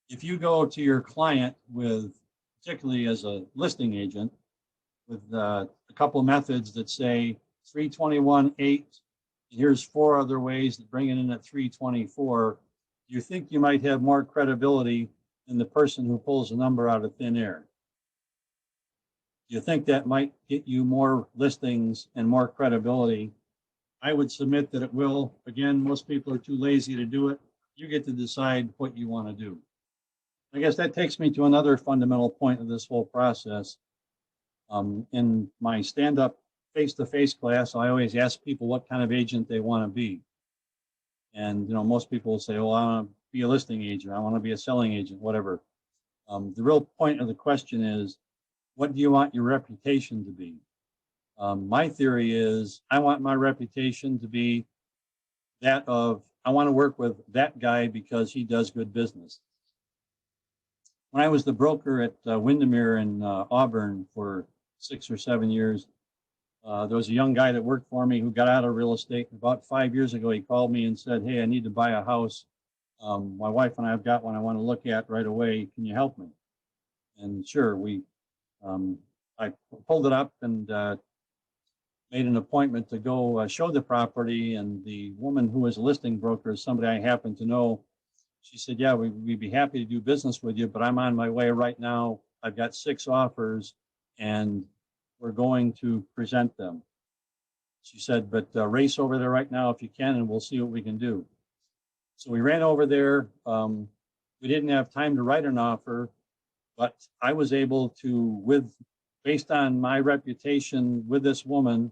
If you go to your client with, particularly as a listing agent, with a couple of methods that say 321.8, here's four other ways that bring it in at 324, you think you might have more credibility than the person who pulls a number out of thin air. You think that might get you more listings and more credibility? I would submit that it will. Again, most people are too lazy to do it. You get to decide what you want to do. I guess that takes me to another fundamental point of this whole process. In my stand-up face-to-face class, I always ask people what kind of agent they want to be. And, you know, most people will say, oh, I want to be a listing agent. I want to be a selling agent, whatever. The real point of the question is, what do you want your reputation to be? My theory is I want my reputation to be that of, I want to work with that guy because he does good business. When I was the broker at Windermere in Auburn for 6 or 7 years, there was a young guy that worked for me who got out of real estate. About 5 years ago, he called me and said, hey, I need to buy a house. My wife and I have got one I want to look at right away. Can you help me? And sure, I pulled it up and made an appointment to go show the property. And the woman who was a listing broker is somebody I happen to know. She said, yeah, we'd be happy to do business with you, but I'm on my way right now. I've got 6 offers and we're going to present them. She said, but race over there right now if you can, and we'll see what we can do. So we ran over there. We didn't have time to write an offer, but I was able to, based on my reputation with this woman,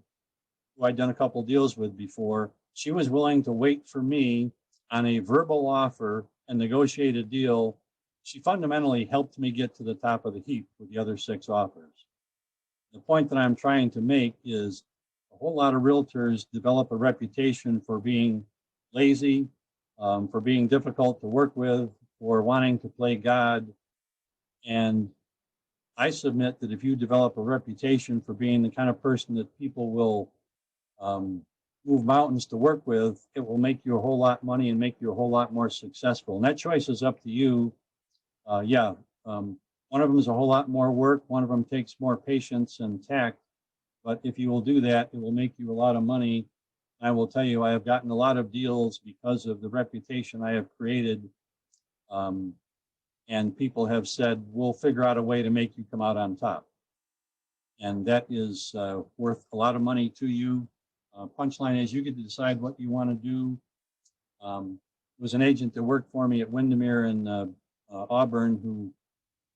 who I'd done a couple deals with before, she was willing to wait for me on a verbal offer and negotiate a deal. She fundamentally helped me get to the top of the heap with the other 6 offers. The point that I'm trying to make is a whole lot of realtors develop a reputation for being lazy, for being difficult to work with, for wanting to play God. And I submit that if you develop a reputation for being the kind of person that people will move mountains to work with, it will make you a whole lot of money and make you a whole lot more successful. And that choice is up to you. One of them is a whole lot more work. One of them takes more patience and tact. But if you will do that, it will make you a lot of money. I will tell you, I have gotten a lot of deals because of the reputation I have created. And people have said, we'll figure out a way to make you come out on top. And that is worth a lot of money to you. Punchline is you get to decide what you want to do. There was an agent that worked for me at Windermere in Auburn who,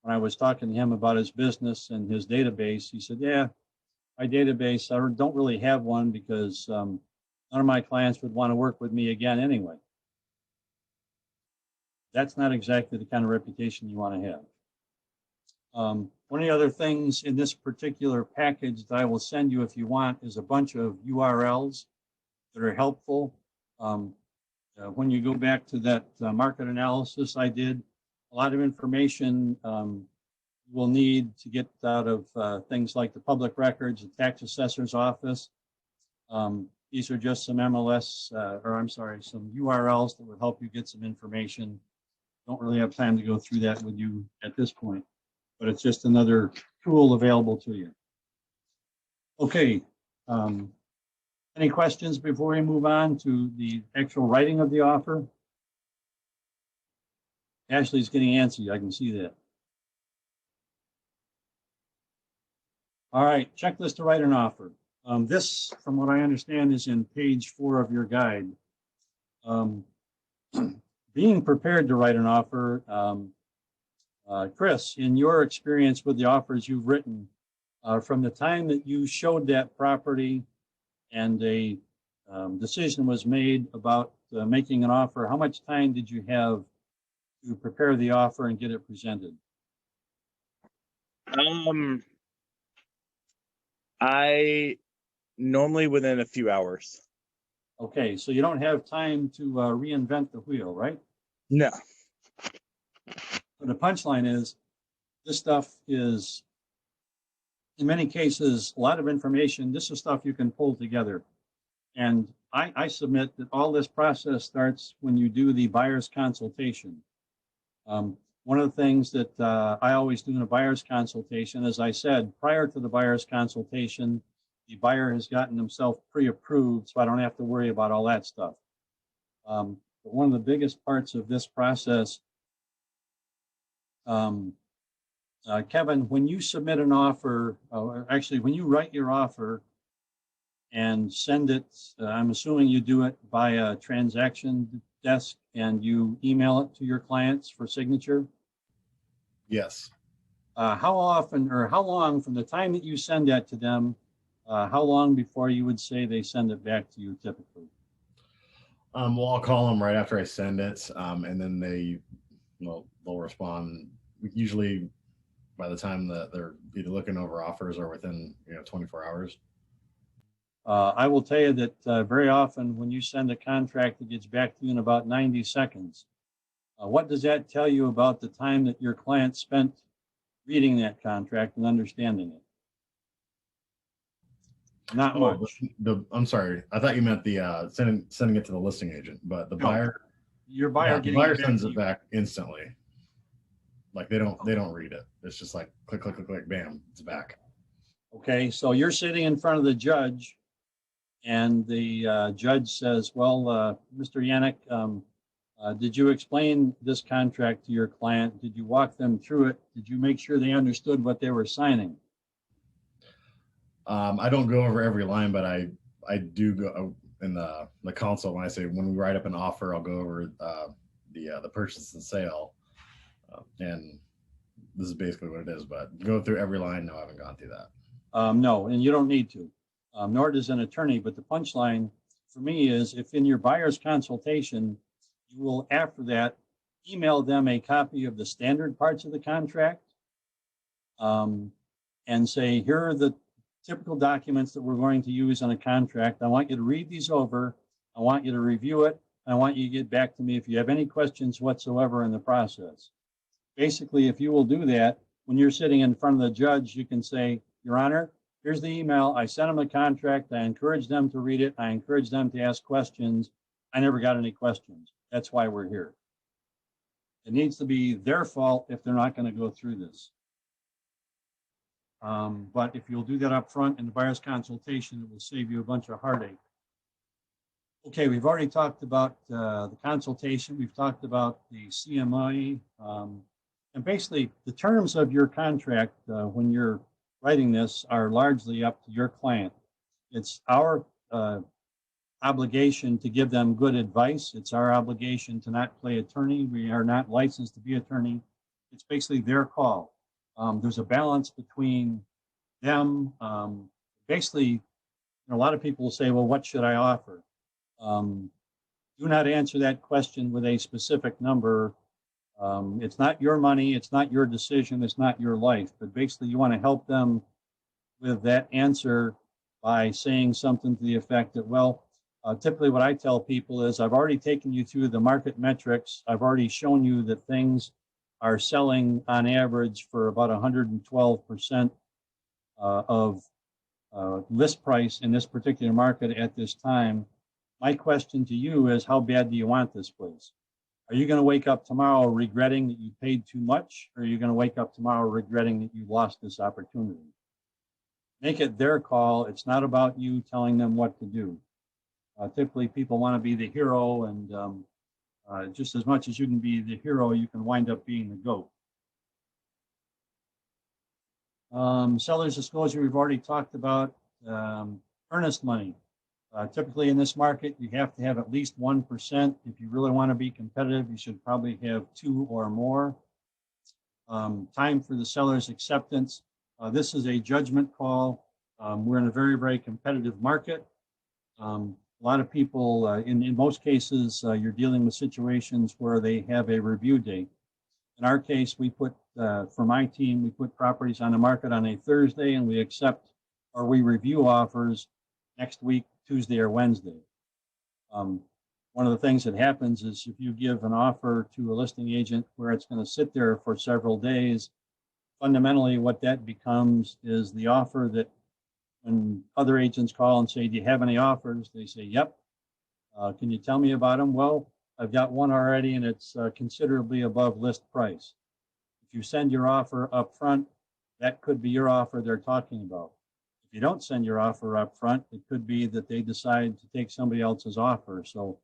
when I was talking to him about his business and his database, he said, yeah, my database, I don't really have one because none of my clients would want to work with me again anyway. That's not exactly the kind of reputation you want to have. One of the other things in this particular package that I will send you if you want is a bunch of URLs that are helpful. When you go back to that market analysis I did, a lot of information we'll need to get out of things like the public records, the tax assessor's office. These are just some some URLs that will help you get some information. Don't really have time to go through that with you at this point, but it's just another tool available to you. Okay. Any questions before we move on to the actual writing of the offer? Ashley's getting antsy, I can see that. All right, checklist to write an offer. This, from what I understand, is in page 4 of your guide. Being prepared to write an offer, Chris, in your experience with the offers you've written, from the time that you showed that property and a decision was made about making an offer, how much time did you have to prepare the offer and get it presented? I normally within a few hours. Okay, so you don't have time to reinvent the wheel, right? No. But the punchline is, this stuff is, in many cases, a lot of information. This is stuff you can pull together. And I submit that all this process starts when you do the buyer's consultation. One of the things that I always do in a buyer's consultation, as I said, prior to the buyer's consultation, the buyer has gotten himself pre-approved, so I don't have to worry about all that stuff. But one of the biggest parts of this process, Kevin, when you submit an offer, actually, when you write your offer and send it, I'm assuming you do it via transaction desk and you email it to your clients for signature. Yes. How often or how long from the time that you send that to them, how long before you would say they send it back to you typically? Well, I'll call them right after I send it, and then they'll respond. Usually, by the time that they're either looking over offers or within 24 hours. I will tell you that very often when you send a contract, it gets back to you in about 90 seconds. What does that tell you about the time that your client spent reading that contract and understanding it? Not much. I'm sorry. I thought you meant the sending it to the listing agent, but the buyer. Your buyer The buyer sends it back instantly. Like they don't read it. It's just like click, click, click, click, bam, it's back. Okay, so you're sitting in front of the judge, and the judge says, "Well, Mr. Yannick, did you explain this contract to your client? Did you walk them through it? Did you make sure they understood what they were signing?" I don't go over every line, but I do go in the console when we write up an offer. I'll go over the purchase and sale, and this is basically what it is. But go through every line. No, I haven't gone through that. No, and you don't need to, nor does an attorney. But the punchline for me is, if in your buyer's consultation, you will after that email them a copy of the standard parts of the contract, and say, here are the typical documents that we're going to use on a contract. I want you to read these over. I want you to review it. I want you to get back to me if you have any questions whatsoever in the process. Basically, if you will do that, when you're sitting in front of the judge, you can say, Your Honor, here's the email. I sent them a contract. I encouraged them to read it. I encouraged them to ask questions. I never got any questions. That's why we're here. It needs to be their fault if they're not going to go through this. But if you'll do that up front in the buyer's consultation, it will save you a bunch of heartache. Okay, we've already talked about the consultation. We've talked about the CMI. And basically, the terms of your contract when you're writing this are largely up to your client. It's our obligation to give them good advice. It's our obligation to not play attorney. We are not licensed to be attorney. It's basically their call. There's a balance between them. Basically, a lot of people will say, well, what should I offer? Do not answer that question with a specific number. It's not your money. It's not your decision. It's not your life. But basically, you want to help them with that answer by saying something to the effect that, well, typically what I tell people is, I've already taken you through the market metrics. I've already shown you that things are selling on average for about 112% of list price in this particular market at this time. My question to you is, how bad do you want this place? Are you going to wake up tomorrow regretting that you paid too much, or are you going to wake up tomorrow regretting that you lost this opportunity? Make it their call. It's not about you telling them what to do. Typically, people want to be the hero, and just as much as you can be the hero, you can wind up being the goat. Seller's disclosure, we've already talked about. Earnest money. Typically in this market, you have to have at least 1%. If you really want to be competitive, you should probably have 2 or more. Time for the seller's acceptance. This is a judgment call. We're in a very, very competitive market. A lot of people, in most cases, you're dealing with situations where they have a review date. In our case, we put, for my team, we put properties on the market on a Thursday, and we accept or we review offers next week, Tuesday or Wednesday. One of the things that happens is if you give an offer to a listing agent where it's going to sit there for several days, fundamentally what that becomes is the offer that when other agents call and say, do you have any offers? They say, yep. Can you tell me about them? Well, I've got one already and it's considerably above list price. If you send your offer up front, that could be your offer they're talking about. If you don't send your offer up front, it could be that they decide to take somebody else's offer. So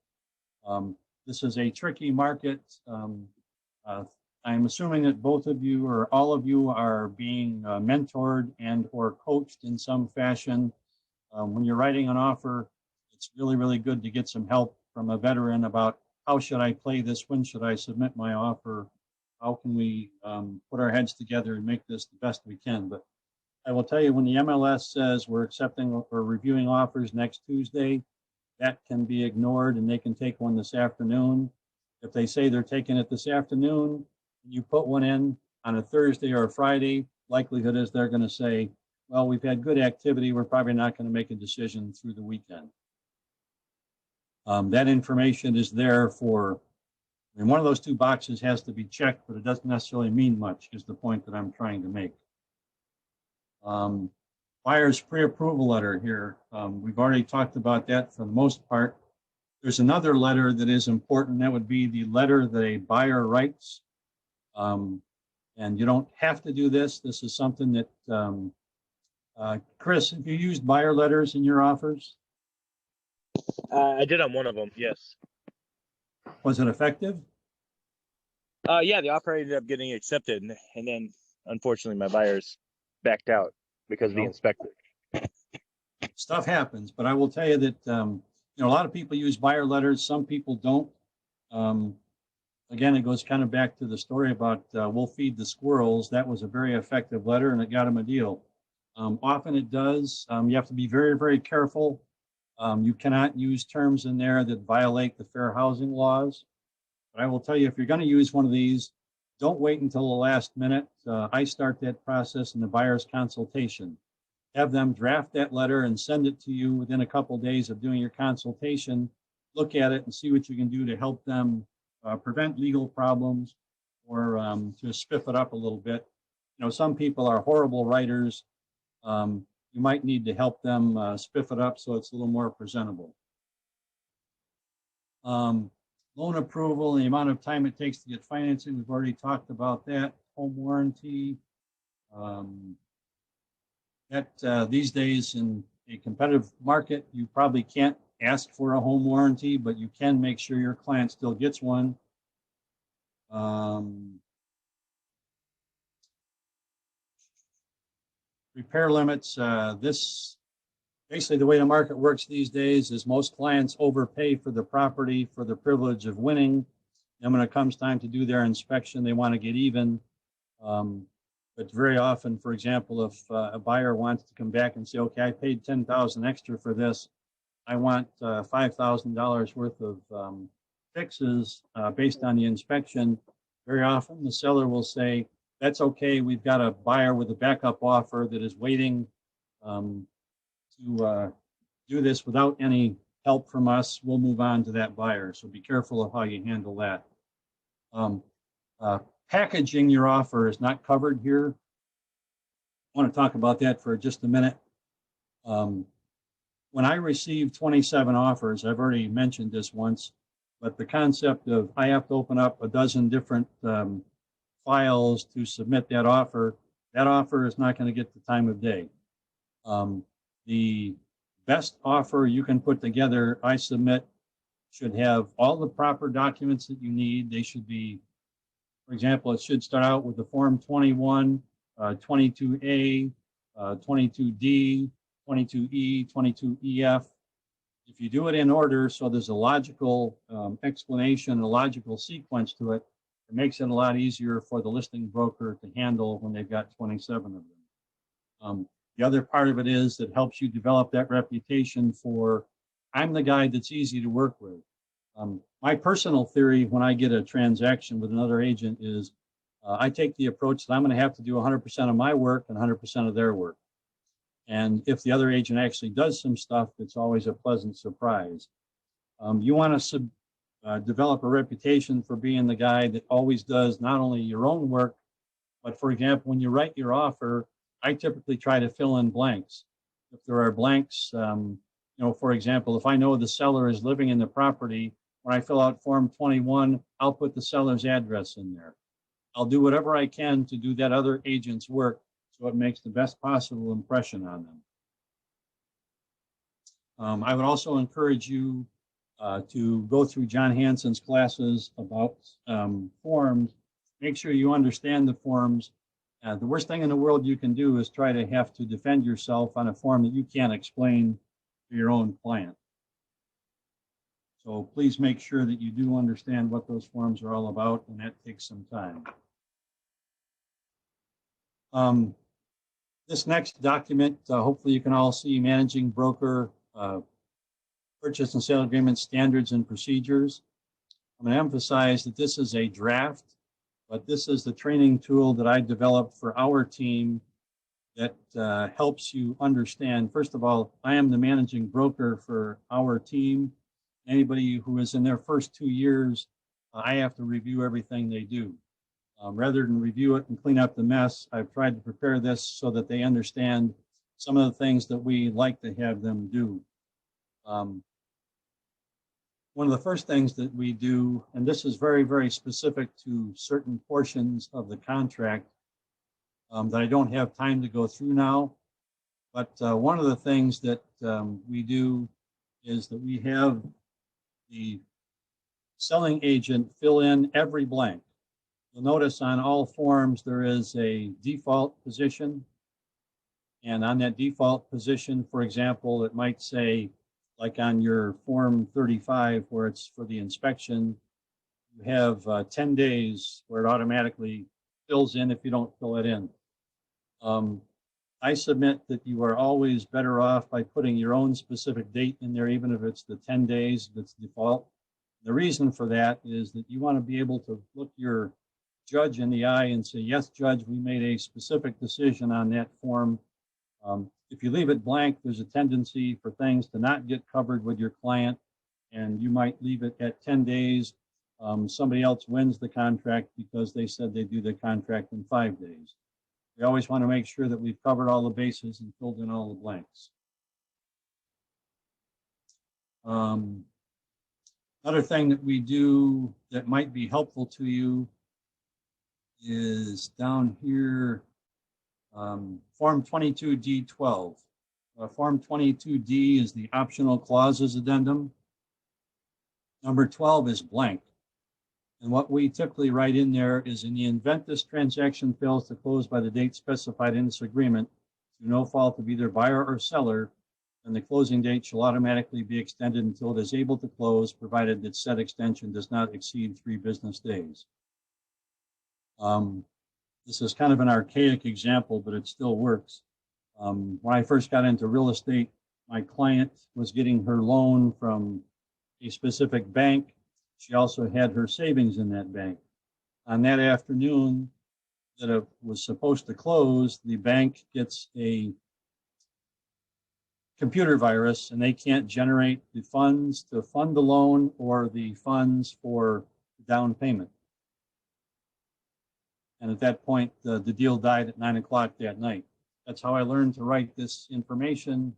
this is a tricky market. I'm assuming that both of you or all of you are being mentored and or coached in some fashion. When you're writing an offer, it's really, really good to get some help from a veteran about how should I play this? When should I submit my offer? How can we put our heads together and make this the best we can? But I will tell you, when the MLS says we're accepting or reviewing offers next Tuesday, that can be ignored and they can take one this afternoon. If they say they're taking it this afternoon, you put one in on a Thursday or a Friday, likelihood is they're going to say, well, we've had good activity. We're probably not going to make a decision through the weekend. That information is there for, I mean, one of those two boxes has to be checked, but it doesn't necessarily mean much is the point that I'm trying to make. Buyer's pre-approval letter here. We've already talked about that for the most part. There's another letter that is important. That would be the letter that a buyer writes. And you don't have to do this. This is something that, Chris, have you used buyer letters in your offers? I did on one of them, yes. Was it effective? Yeah, the offer ended up getting accepted, and then unfortunately my buyers backed out because of the inspector. Stuff happens, but I will tell you that a lot of people use buyer letters. Some people don't. Again, it goes kind of back to the story about we'll feed the squirrels. That was a very effective letter, and it got them a deal. Often it does. You have to be very, very careful. You cannot use terms in there that violate the fair housing laws. But I will tell you, if you're going to use one of these, don't wait until the last minute. I start that process in the buyer's consultation. Have them draft that letter and send it to you within a couple of days of doing your consultation. Look at it and see what you can do to help them prevent legal problems or to spiff it up a little bit. Some people are horrible writers. You might need to help them spiff it up so it's a little more presentable. Loan approval and the amount of time it takes to get financing, we've already talked about that. Home warranty. These days in a competitive market, you probably can't ask for a home warranty, but you can make sure your client still gets one. Repair limits. This basically the way the market works these days is most clients overpay for the property for the privilege of winning. And when it comes time to do their inspection, they want to get even. But very often, for example, if a buyer wants to come back and say, okay, I paid $10,000 extra for this, I want $5,000 worth of fixes based on the inspection. Very often the seller will say, that's okay, we've got a buyer with a backup offer that is waiting to do this without any help from us. We'll move on to that buyer. So be careful of how you handle that. Packaging your offer is not covered here. I want to talk about that for just a minute. When I received 27 offers, I've already mentioned this once, but the concept of I have to open up a dozen different files to submit that offer is not going to get the time of day. The best offer you can put together, I submit, should have all the proper documents that you need. They should be, for example, it should start out with the Form 21, 22A, 22D, 22E, 22EF. If you do it in order, so there's a logical explanation, a logical sequence to it, it makes it a lot easier for the listing broker to handle when they've got 27 of them. The other part of it is that helps you develop that reputation for, I'm the guy that's easy to work with. My personal theory when I get a transaction with another agent is I take the approach that I'm going to have to do 100% of my work and 100% of their work. And if the other agent actually does some stuff, it's always a pleasant surprise. You want to develop a reputation for being the guy that always does not only your own work, but for example, when you write your offer, I typically try to fill in blanks. If there are blanks, for example, if I know the seller is living in the property, when I fill out Form 21, I'll put the seller's address in there. I'll do whatever I can to do that other agent's work so it makes the best possible impression on them. I would also encourage you to go through John Hansen's classes about forms. Make sure you understand the forms. The worst thing in the world you can do is try to have to defend yourself on a form that you can't explain to your own client. So please make sure that you do understand what those forms are all about, and that takes some time. This next document, hopefully you can all see Managing Broker Purchase and Sale Agreement Standards and Procedures. I'm going to emphasize that this is a draft, but this is the training tool that I developed for our team that helps you understand. First of all, I am the managing broker for our team. Anybody who is in their first 2 years, I have to review everything they do. Rather than review it and clean up the mess, I've tried to prepare this so that they understand some of the things that we like to have them do. One of the first things that we do, and this is very, very specific to certain portions of the contract that I don't have time to go through now, but one of the things that we do is that we have the selling agent fill in every blank. You'll notice on all forms there is a default position, and on that default position, for example, it might say, like on your Form 35 where it's for the inspection, you have 10 days where it automatically fills in if you don't fill it in. I submit that you are always better off by putting your own specific date in there, even if it's the 10 days that's default. The reason for that is that you want to be able to look your judge in the eye and say, yes, judge, we made a specific decision on that form. If you leave it blank, there's a tendency for things to not get covered with your client, and you might leave it at 10 days. Somebody else wins the contract because they said they do the contract in 5 days. We always want to make sure that we've covered all the bases and filled in all the blanks. Another thing that we do that might be helpful to you is down here, Form 22D12. Form 22D is the optional clauses addendum. Number 12 is blank. And what we typically write in there is, in the event this transaction fails to close by the date specified in this agreement, through no fault of either buyer or seller, then the closing date shall automatically be extended until it is able to close, provided that said extension does not exceed 3 business days. This is kind of an archaic example, but it still works. When I first got into real estate, my client was getting her loan from a specific bank. She also had her savings in that bank. On that afternoon that it was supposed to close, the bank gets a computer virus and they can't generate the funds to fund the loan or the funds for down payment. And at that point, the deal died at 9 o'clock that night. That's how I learned to write this information.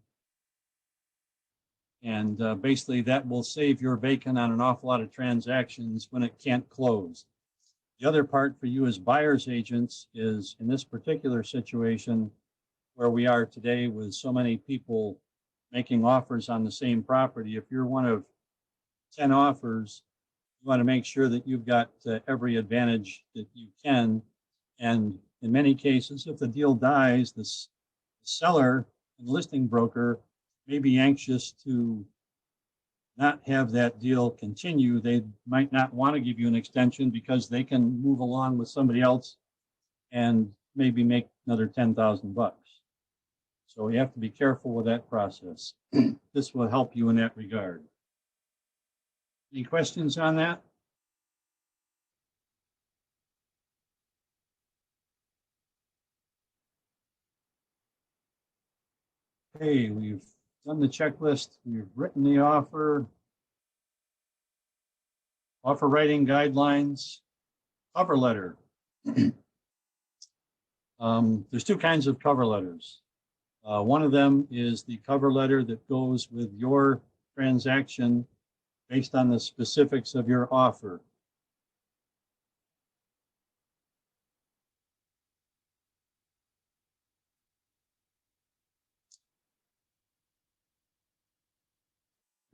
And basically that will save your bacon on an awful lot of transactions when it can't close. The other part for you as buyer's agents is, in this particular situation where we are today with so many people making offers on the same property, if you're one of 10 offers, you want to make sure that you've got every advantage that you can. And in many cases, if the deal dies, the seller and listing broker may be anxious to not have that deal continue. They might not want to give you an extension because they can move along with somebody else and maybe make another 10,000 bucks. So you have to be careful with that process. This will help you in that regard. Any questions on that? Okay, we've done the checklist. We've written the offer writing guidelines, cover letter. There's two kinds of cover letters. One of them is the cover letter that goes with your transaction based on the specifics of your offer.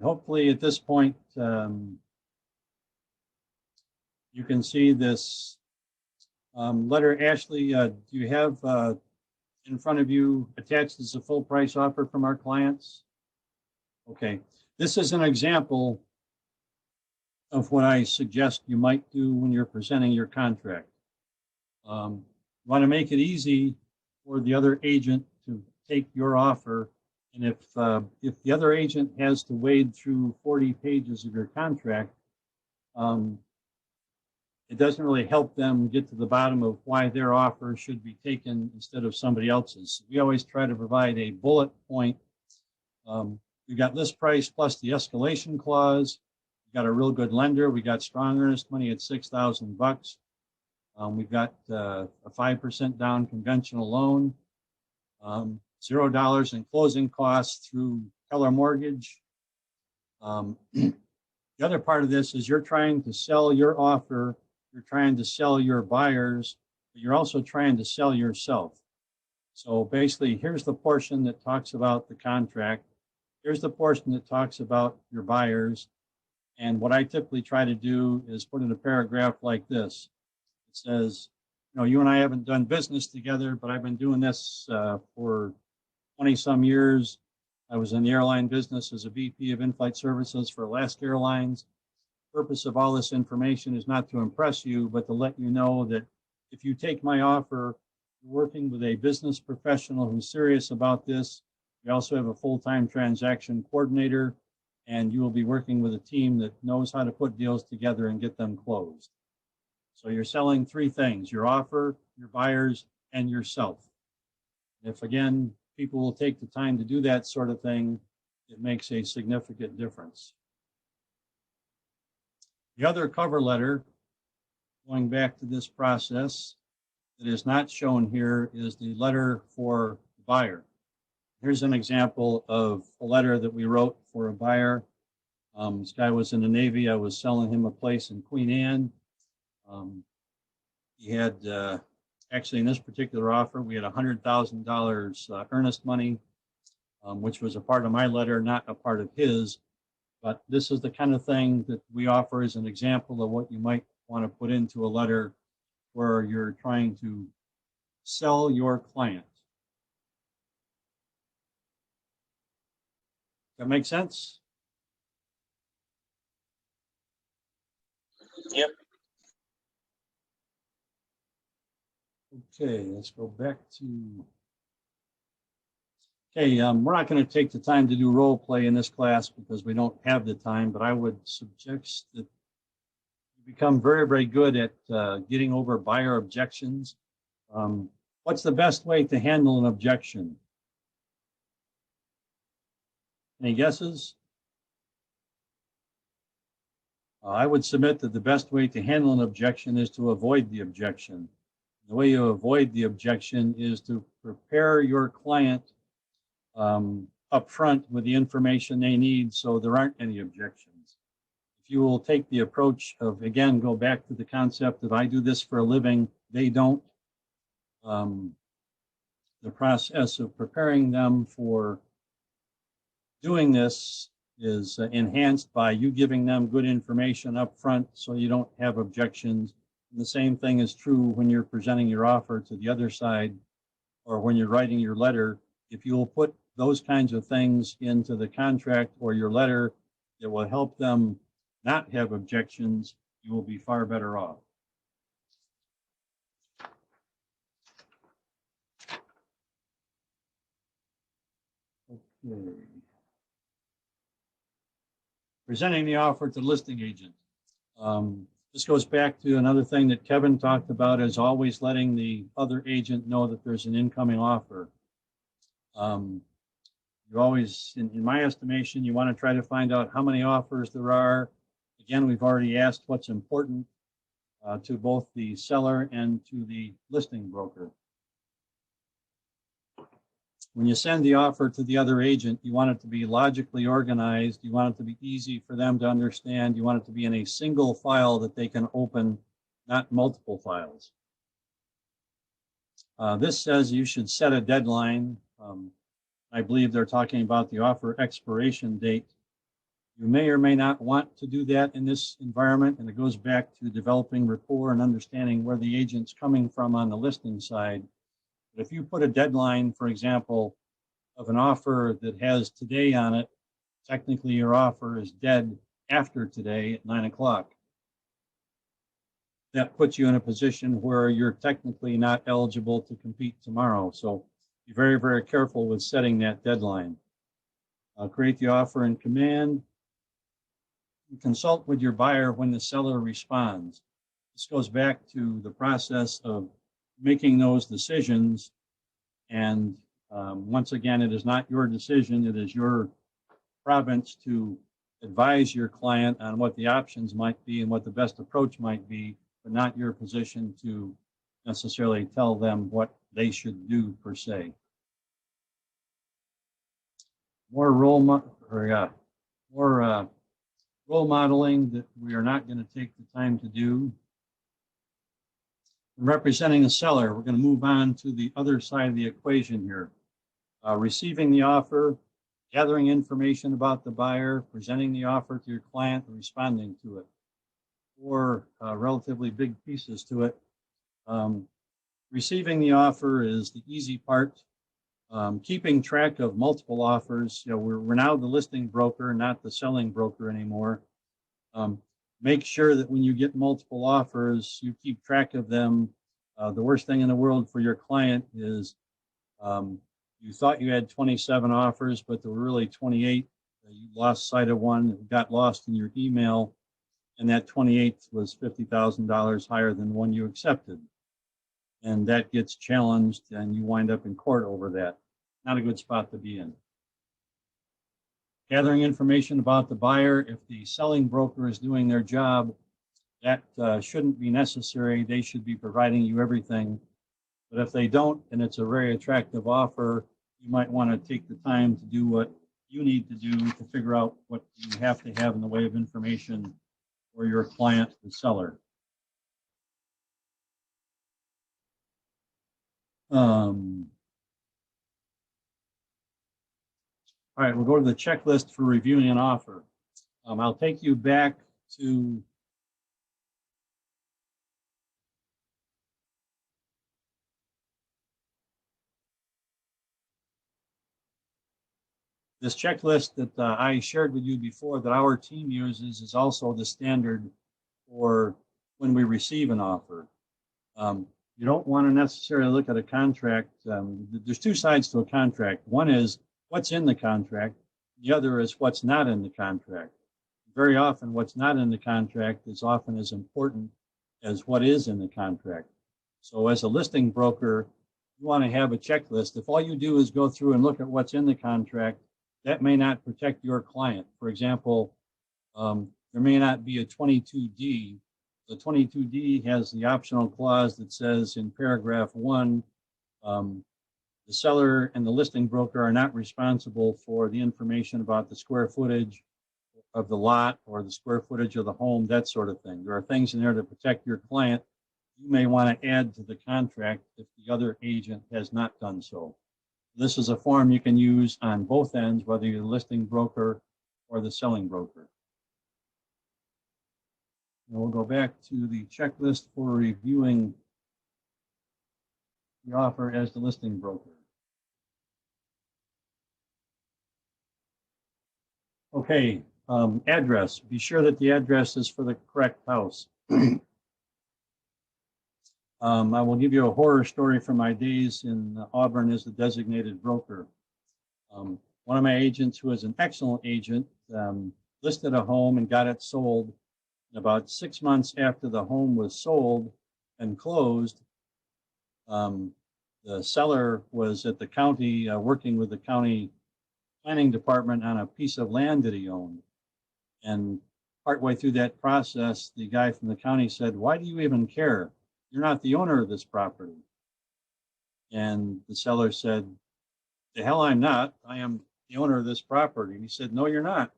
Hopefully at this point, you can see this letter. Ashley, do you have in front of you attached as a full price offer from our clients? Okay, this is an example of what I suggest you might do when you're presenting your contract. You want to make it easy for the other agent to take your offer. And if the other agent has to wade through 40 pages of your contract, it doesn't really help them get to the bottom of why their offer should be taken instead of somebody else's. We always try to provide a bullet point. We got list price plus the escalation clause. We got a real good lender. We got strong earnest money at 6,000 bucks. We've got a 5% down conventional loan. $0 in closing costs through Keller Mortgage. The other part of this is you're trying to sell your offer, you're trying to sell your buyers, but you're also trying to sell yourself. So basically, here's the portion that talks about the contract. Here's the portion that talks about your buyers. And what I typically try to do is put in a paragraph like this. It says, you know, you and I haven't done business together, but I've been doing this for 20 some years. I was in the airline business as a VP of in-flight services for Alaska Airlines. The purpose of all this information is not to impress you, but to let you know that if you take my offer, you're working with a business professional who's serious about this. We also have a full-time transaction coordinator, and you will be working with a team that knows how to put deals together and get them closed. So you're selling three things: your offer, your buyers, and yourself. If, again, people will take the time to do that sort of thing, it makes a significant difference. The other cover letter, going back to this process, that is not shown here is the letter for the buyer. Here's an example of a letter that we wrote for a buyer. This guy was in the Navy. I was selling him a place in Queen Anne. He had, actually in this particular offer, we had $100,000 earnest money, which was a part of my letter, not a part of his. But this is the kind of thing that we offer as an example of what you might want to put into a letter where you're trying to sell your client. That make sense? Yep. Okay, let's go back to. Okay, we're not going to take the time to do role play in this class because we don't have the time, but I would suggest that you become very, very good at getting over buyer objections. What's the best way to handle an objection? Any guesses? I would submit that the best way to handle an objection is to avoid the objection. The way you avoid the objection is to prepare your client up front with the information they need so there aren't any objections. If you will take the approach of, again, go back to the concept of I do this for a living, they don't, the process of preparing them for doing this is enhanced by you giving them good information up front so you don't have objections. And the same thing is true when you're presenting your offer to the other side or when you're writing your letter. If you'll put those kinds of things into the contract or your letter that will help them not have objections, you will be far better off. Okay. Presenting the offer to the listing agent. This goes back to another thing that Kevin talked about, is always letting the other agent know that there's an incoming offer. You always, in my estimation, you want to try to find out how many offers there are. Again, we've already asked what's important to both the seller and to the listing broker. When you send the offer to the other agent, you want it to be logically organized. You want it to be easy for them to understand. You want it to be in a single file that they can open, not multiple files. This says you should set a deadline. I believe they're talking about the offer expiration date. You may or may not want to do that in this environment, and it goes back to developing rapport and understanding where the agent's coming from on the listing side. But if you put a deadline, for example, of an offer that has today on it, technically your offer is dead after today at 9 o'clock. That puts you in a position where you're technically not eligible to compete tomorrow. So be very, very careful with setting that deadline. Create the offer in command. Consult with your buyer when the seller responds. This goes back to the process of making those decisions. And once again, it is not your decision. It is your province to advise your client on what the options might be and what the best approach might be, but not your position to necessarily tell them what they should do per se. More role modeling that we are not going to take the time to do. Representing the seller, we're going to move on to the other side of the equation here. Receiving the offer, gathering information about the buyer, presenting the offer to your client, and responding to it. Or relatively big pieces to it. Receiving the offer is the easy part. Keeping track of multiple offers, we're now the listing broker, not the selling broker anymore. Make sure that when you get multiple offers, you keep track of them. The worst thing in the world for your client is you thought you had 27 offers, but there were really 28. You lost sight of one, it got lost in your email, and that 28th was $50,000 higher than the one you accepted. And that gets challenged, and you wind up in court over that. Not a good spot to be in. Gathering information about the buyer. If the selling broker is doing their job, that shouldn't be necessary. They should be providing you everything. But if they don't, and it's a very attractive offer, you might want to take the time to do what you need to do to figure out what you have to have in the way of information for your client, the seller. All right, we'll go to the checklist for reviewing an offer. I'll take you back to this checklist that I shared with you before that our team uses is also the standard for when we receive an offer. You don't want to necessarily look at a contract. There's two sides to a contract. One is what's in the contract. The other is what's not in the contract. Very often what's not in the contract is often as important as what is in the contract. So as a listing broker, you want to have a checklist. If all you do is go through and look at what's in the contract, that may not protect your client. For example, there may not be a 22D. The 22D has the optional clause that says in paragraph 1, the seller and the listing broker are not responsible for the information about the square footage of the lot or the square footage of the home, that sort of thing. There are things in there to protect your client. You may want to add to the contract if the other agent has not done so. This is a form you can use on both ends, whether you're the listing broker or the selling broker. And we'll go back to the checklist for reviewing the offer as the listing broker. Okay, address. Be sure that the address is for the correct house. I will give you a horror story from my days in Auburn as the designated broker. One of my agents, who is an excellent agent, listed a home and got it sold. About 6 months after the home was sold and closed, the seller was at the county working with the county planning department on a piece of land that he owned. And partway through that process, the guy from the county said, "Why do you even care? You're not the owner of this property." And the seller said, "The hell I'm not. I am the owner of this property." And he said, "No, you're not."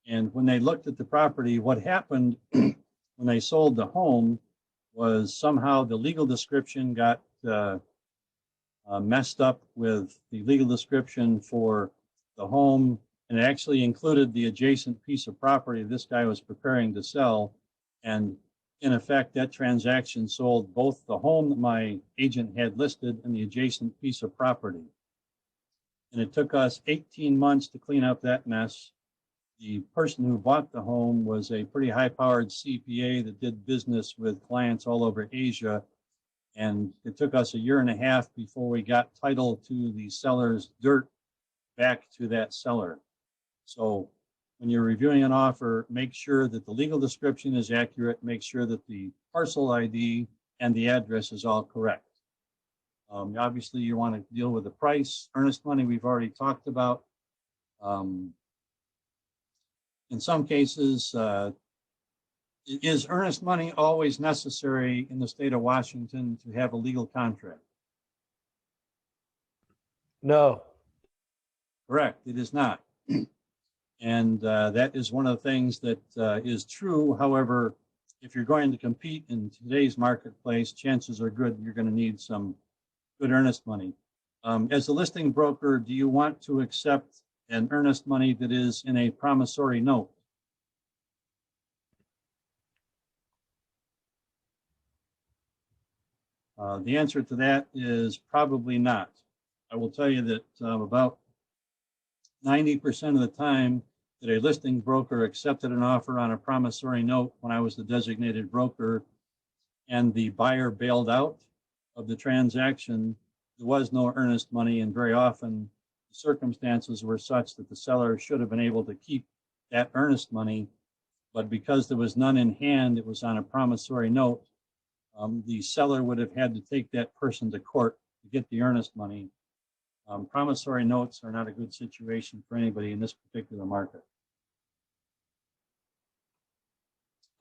And when they looked at the property, what happened when they sold the home was somehow the legal description got messed up with the legal description for the home, and it actually included the adjacent piece of property this guy was preparing to sell. And in effect, that transaction sold both the home that my agent had listed and the adjacent piece of property. And it took us 18 months to clean up that mess. The person who bought the home was a pretty high-powered CPA that did business with clients all over Asia. And it took us 1.5 years before we got title to the seller's dirt back to that seller. So when you're reviewing an offer, make sure that the legal description is accurate, make sure that the parcel ID and the address is all correct. Obviously, you want to deal with the price. Earnest money, we've already talked about. In some cases, is earnest money always necessary in the state of Washington to have a legal contract? No. Correct, it is not. And that is one of the things that is true. However, if you're going to compete in today's marketplace, chances are good you're going to need some good earnest money. As a listing broker, do you want to accept an earnest money that is in a promissory note? The answer to that is probably not. I will tell you that about 90% of the time that a listing broker accepted an offer on a promissory note when I was the designated broker and the buyer bailed out of the transaction, there was no earnest money, and very often the circumstances were such that the seller should have been able to keep that earnest money, but because there was none in hand, it was on a promissory note, the seller would have had to take that person to court to get the earnest money. Promissory notes are not a good situation for anybody in this particular market.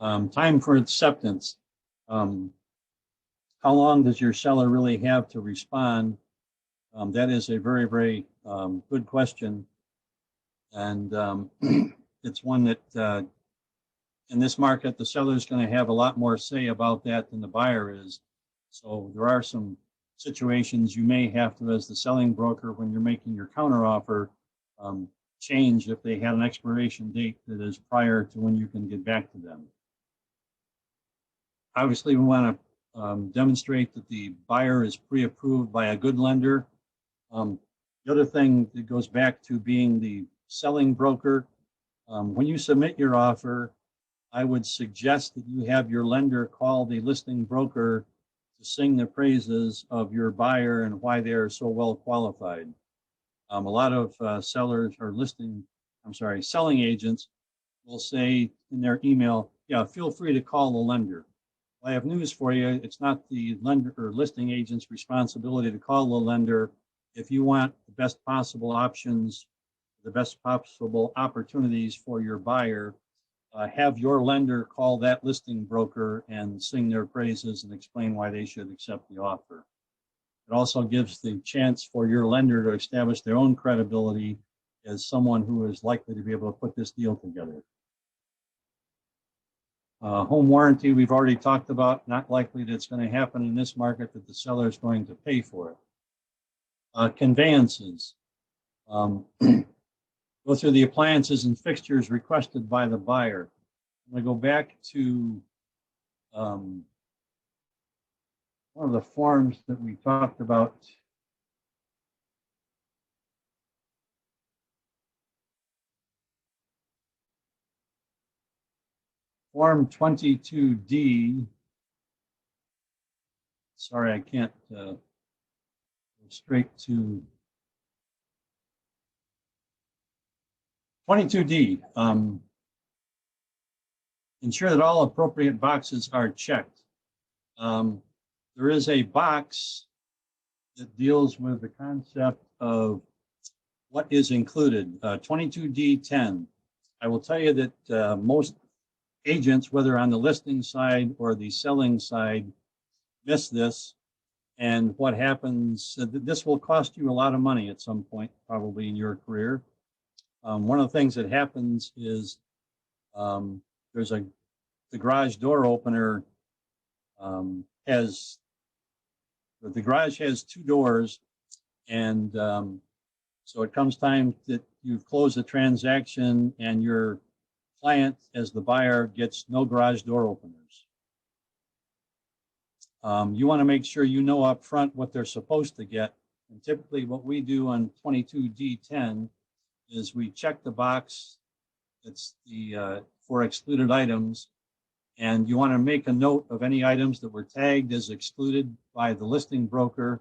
Time for acceptance. How long does your seller really have to respond? That is a very, very good question. And it's one that in this market, the seller is going to have a lot more say about that than the buyer is. So there are some situations you may have to, as the selling broker, when you're making your counteroffer, change if they had an expiration date that is prior to when you can get back to them. Obviously, we want to demonstrate that the buyer is pre-approved by a good lender. The other thing that goes back to being the selling broker, when you submit your offer, I would suggest that you have your lender call the listing broker to sing the praises of your buyer and why they are so well qualified. A lot of sellers or selling agents will say in their email, "Yeah, feel free to call the lender." Well, I have news for you. It's not the lender or listing agent's responsibility to call the lender. If you want the best possible options, the best possible opportunities for your buyer, have your lender call that listing broker and sing their praises and explain why they should accept the offer. It also gives the chance for your lender to establish their own credibility as someone who is likely to be able to put this deal together. Home warranty, we've already talked about. Not likely that it's going to happen in this market that the seller is going to pay for it. Conveyances. Go through the appliances and fixtures requested by the buyer. I'm going to go back to one of the forms that we talked about. Form 22D. Sorry, I can't go straight to 22D. Ensure that all appropriate boxes are checked. There is a box that deals with the concept of what is included, 22D10. I will tell you that most agents, whether on the listing side or the selling side, miss this. And what happens, this will cost you a lot of money at some point, probably in your career. One of the things that happens is there's the garage door opener the garage has two doors, and so it comes time that you've closed the transaction and your client, as the buyer, gets no garage door openers. You want to make sure you know up front what they're supposed to get. And typically what we do on 22D10 is we check the box that's for excluded items. And you want to make a note of any items that were tagged as excluded by the listing broker.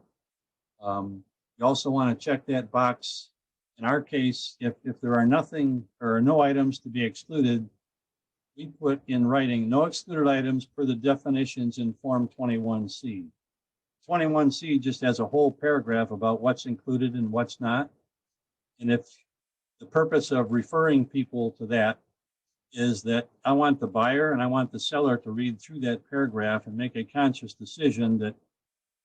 You also want to check that box. In our case, if there are nothing or no items to be excluded, we put in writing no excluded items per the definitions in Form 21C. 21C just has a whole paragraph about what's included and what's not. And if the purpose of referring people to that is that I want the buyer and I want the seller to read through that paragraph and make a conscious decision that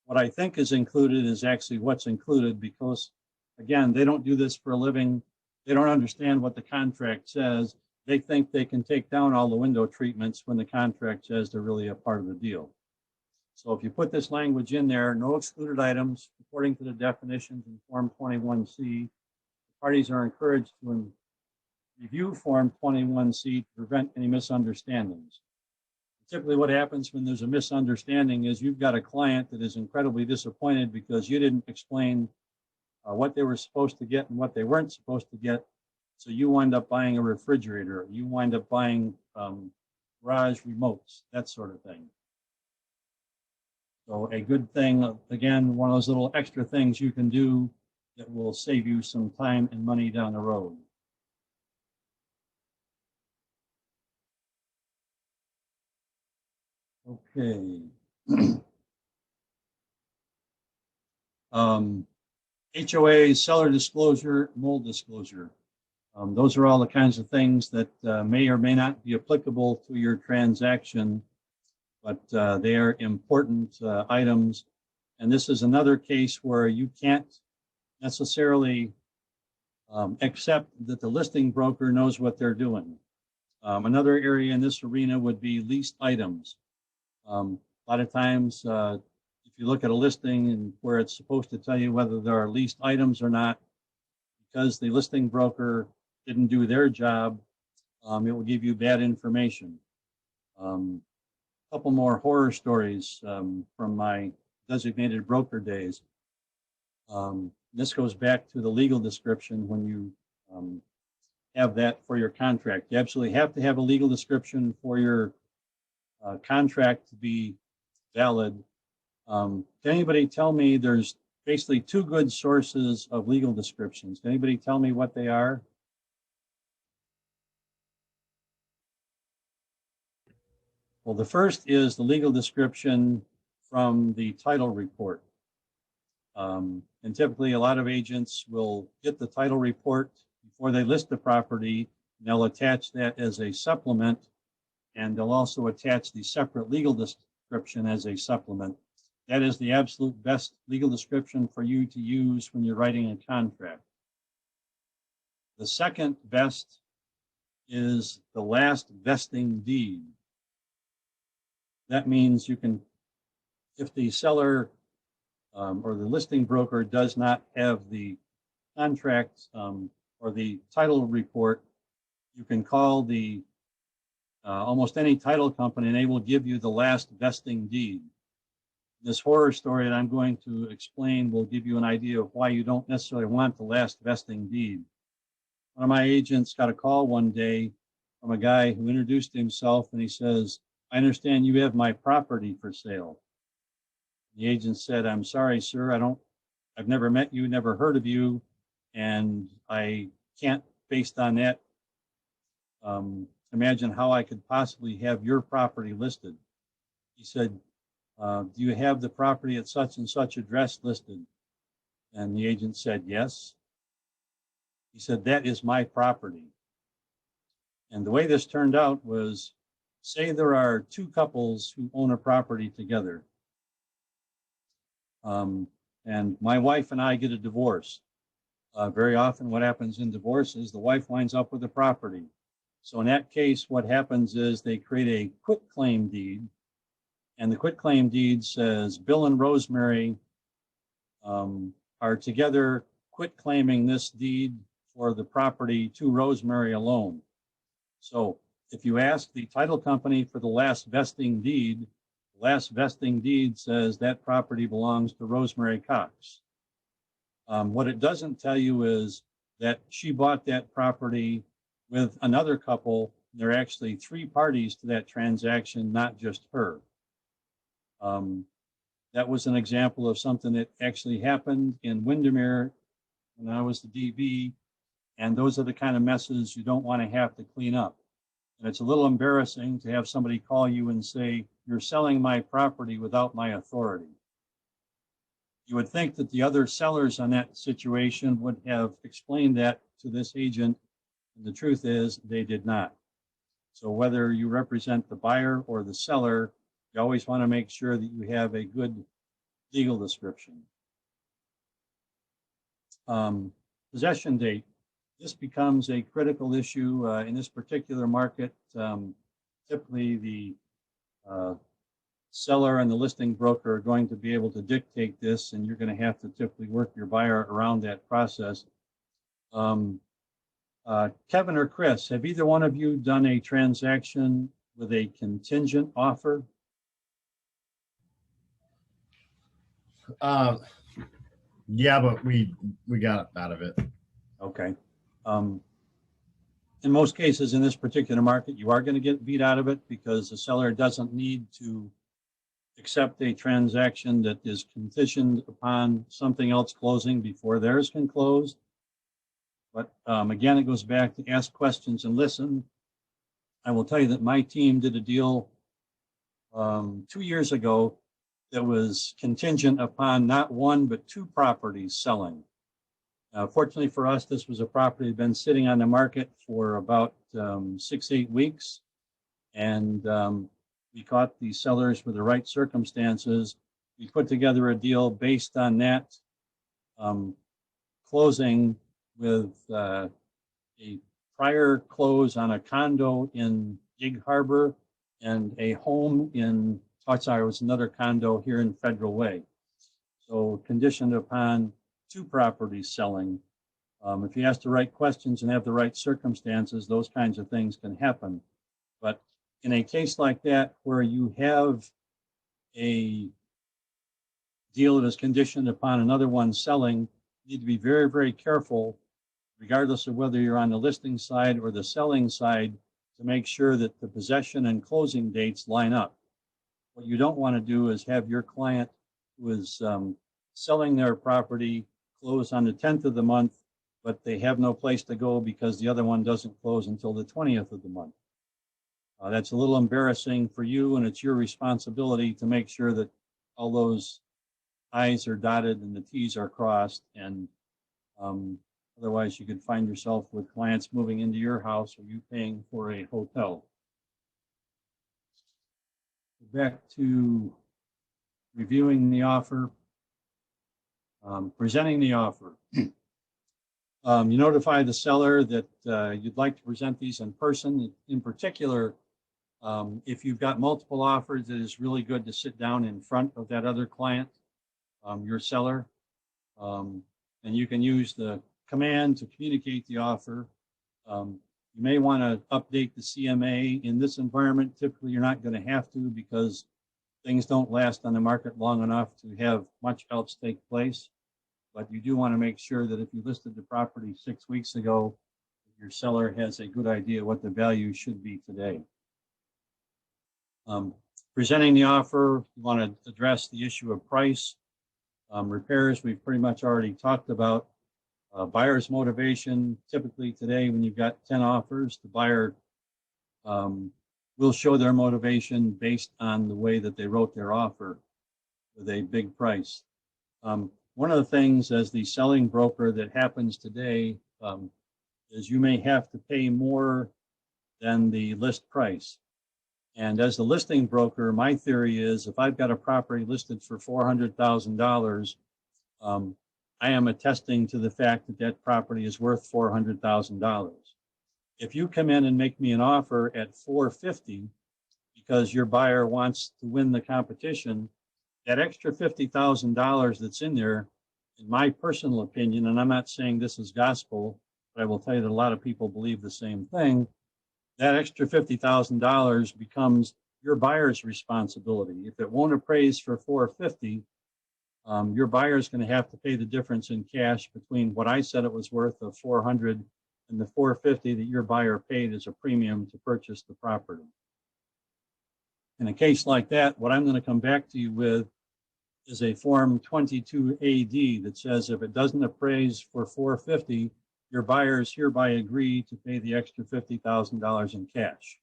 what I think is included is actually what's included, because, again, they don't do this for a living. They don't understand what the contract says. They think they can take down all the window treatments when the contract says they're really a part of the deal. So if you put this language in there, no excluded items, according to the definitions in Form 21C, parties are encouraged to review Form 21C to prevent any misunderstandings. Typically what happens when there's a misunderstanding is you've got a client that is incredibly disappointed because you didn't explain what they were supposed to get and what they weren't supposed to get. So you wind up buying a refrigerator, you wind up buying garage remotes, that sort of thing. So a good thing, again, one of those little extra things you can do that will save you some time and money down the road. Okay. HOA, seller disclosure, mold disclosure. Those are all the kinds of things that may or may not be applicable to your transaction, but they are important items. And this is another case where you can't necessarily accept that the listing broker knows what they're doing. Another area in this arena would be leased items. A lot of times, if you look at a listing and where it's supposed to tell you whether there are leased items or not, because the listing broker didn't do their job, it will give you bad information. A couple more horror stories from my designated broker days. This goes back to the legal description when you have that for your contract. You absolutely have to have a legal description for your contract to be valid. Can anybody tell me, there's basically two good sources of legal descriptions? Can anybody tell me what they are? Well, the first is the legal description from the title report. And typically a lot of agents will get the title report before they list the property. And they'll attach that as a supplement, and they'll also attach the separate legal description as a supplement. That is the absolute best legal description for you to use when you're writing a contract. The second best is the last vesting deed. That means you can, if the seller or the listing broker does not have the contract or the title report, you can call the almost any title company, and they will give you the last vesting deed. This horror story that I'm going to explain will give you an idea of why you don't necessarily want the last vesting deed. One of my agents got a call one day from a guy who introduced himself, and he says, "I understand you have my property for sale." The agent said, "I'm sorry, sir, I've never met you, never heard of you, and I can't, based on that, imagine how I could possibly have your property listed." He said, "Do you have the property at such and such address listed?" And the agent said, "Yes." He said, "That is my property." And the way this turned out was, say there are two couples who own a property together. And my wife and I get a divorce. Very often what happens in divorce is the wife winds up with the property. So in that case, what happens is they create a quitclaim deed. And the quitclaim deed says Bill and Rosemary are together quitclaiming this deed for the property to Rosemary alone. So if you ask the title company for the last vesting deed, the last vesting deed says that property belongs to Rosemary Cox. What it doesn't tell you is that she bought that property with another couple. There are actually three parties to that transaction, not just her. That was an example of something that actually happened in Windermere when I was the DB, and those are the kind of messes you don't want to have to clean up. And it's a little embarrassing to have somebody call you and say, "You're selling my property without my authority." You would think that the other sellers on that situation would have explained that to this agent, and the truth is they did not. So whether you represent the buyer or the seller, you always want to make sure that you have a good legal description. Possession date. This becomes a critical issue in this particular market. Typically, the seller and the listing broker are going to be able to dictate this, and you're going to have to typically work your buyer around that process. Kevin or Chris, have either one of you done a transaction with a contingent offer? Yeah, but we got out of it. Okay. In most cases, in this particular market, you are going to get beat out of it because the seller doesn't need to accept a transaction that is conditioned upon something else closing before theirs can close. But again, it goes back to ask questions and listen. I will tell you that my team did a deal 2 years ago that was contingent upon not one, but two properties selling. Fortunately for us, this was a property that had been sitting on the market for about 6-8 weeks. And we caught the sellers with the right circumstances. We put together a deal based on that, closing with a prior close on a condo in Gig Harbor and a home in, it was another condo here in Federal Way. So conditioned upon two properties selling. If you ask the right questions and have the right circumstances, those kinds of things can happen. But in a case like that, where you have a deal that is conditioned upon another one selling, you need to be very, very careful, regardless of whether you're on the listing side or the selling side, to make sure that the possession and closing dates line up. What you don't want to do is have your client who is selling their property close on the 10th of the month, but they have no place to go because the other one doesn't close until the 20th of the month. That's a little embarrassing for you, and it's your responsibility to make sure that all those I's are dotted and the T's are crossed, and otherwise you could find yourself with clients moving into your house or you paying for a hotel. Back to reviewing the offer, presenting the offer. You notify the seller that you'd like to present these in person. In particular, if you've got multiple offers, it is really good to sit down in front of that other client, your seller, and you can use the command to communicate the offer. You may want to update the CMA. In this environment, typically you're not going to have to because things don't last on the market long enough to have much else take place. But you do want to make sure that if you listed the property 6 weeks ago, your seller has a good idea what the value should be today. Presenting the offer, you want to address the issue of price. Repairs, we've pretty much already talked about. Buyer's motivation, typically today when you've got 10 offers, the buyer will show their motivation based on the way that they wrote their offer with a big price. One of the things as the selling broker that happens today is you may have to pay more than the list price. And as the listing broker, my theory is if I've got a property listed for $400,000, I am attesting to the fact that that property is worth $400,000. If you come in and make me an offer at $450,000 because your buyer wants to win the competition, that extra $50,000 that's in there, in my personal opinion, and I'm not saying this is gospel, but I will tell you that a lot of people believe the same thing, that extra $50,000 becomes your buyer's responsibility. If it won't appraise for $450,000, your buyer is going to have to pay the difference in cash between what I said it was worth of $400,000 and the $450,000 that your buyer paid as a premium to purchase the property. In a case like that, what I'm going to come back to you with is a Form 22AD that says if it doesn't appraise for $450,000, your buyers hereby agree to pay the extra $50,000 in cash.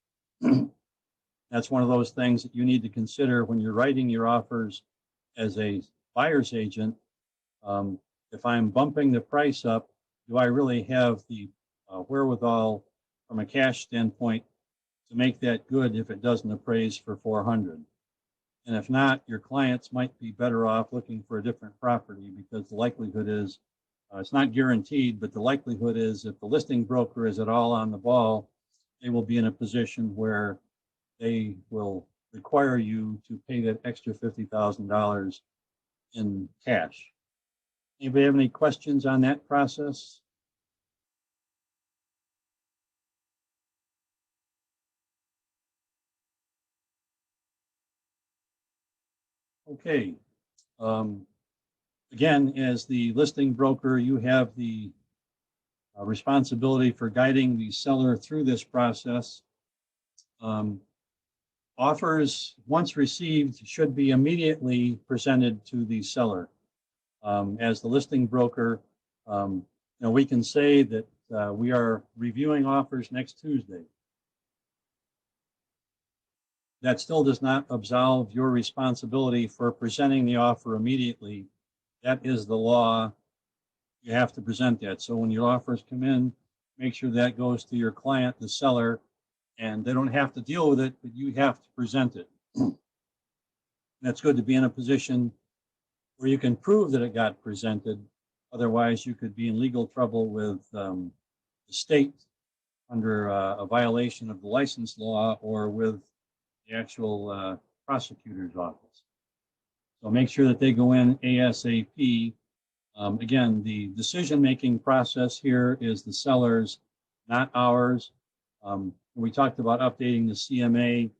That's one of those things that you need to consider when you're writing your offers as a buyer's agent. If I'm bumping the price up, do I really have the wherewithal from a cash standpoint to make that good if it doesn't appraise for $400,000? And if not, your clients might be better off looking for a different property because the likelihood is, it's not guaranteed, but the likelihood is if the listing broker is at all on the ball, they will be in a position where they will require you to pay that extra $50,000 in cash. Anybody have any questions on that process? Okay. Again, as the listing broker, you have the responsibility for guiding the seller through this process. Offers, once received, should be immediately presented to the seller. As the listing broker, we can say that we are reviewing offers next Tuesday. That still does not absolve your responsibility for presenting the offer immediately. That is the law. You have to present that. So when your offers come in, make sure that goes to your client, the seller, and they don't have to deal with it, but you have to present it. That's good to be in a position where you can prove that it got presented. Otherwise, you could be in legal trouble with the state under a violation of the license law or with the actual prosecutor's office. So make sure that they go in ASAP. Again, the decision-making process here is the seller's, not ours. We talked about updating the CMA. In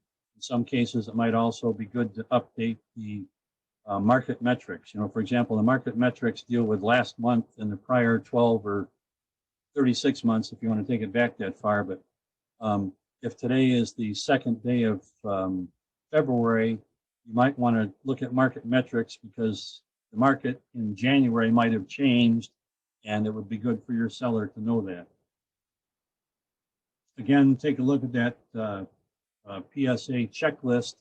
some cases, it might also be good to update the market metrics. For example, the market metrics deal with last month and the prior 12 or 36 months, if you want to take it back that far. But if today is the second day of February, you might want to look at market metrics because the market in January might have changed, and it would be good for your seller to know that. Again, take a look at that PSA checklist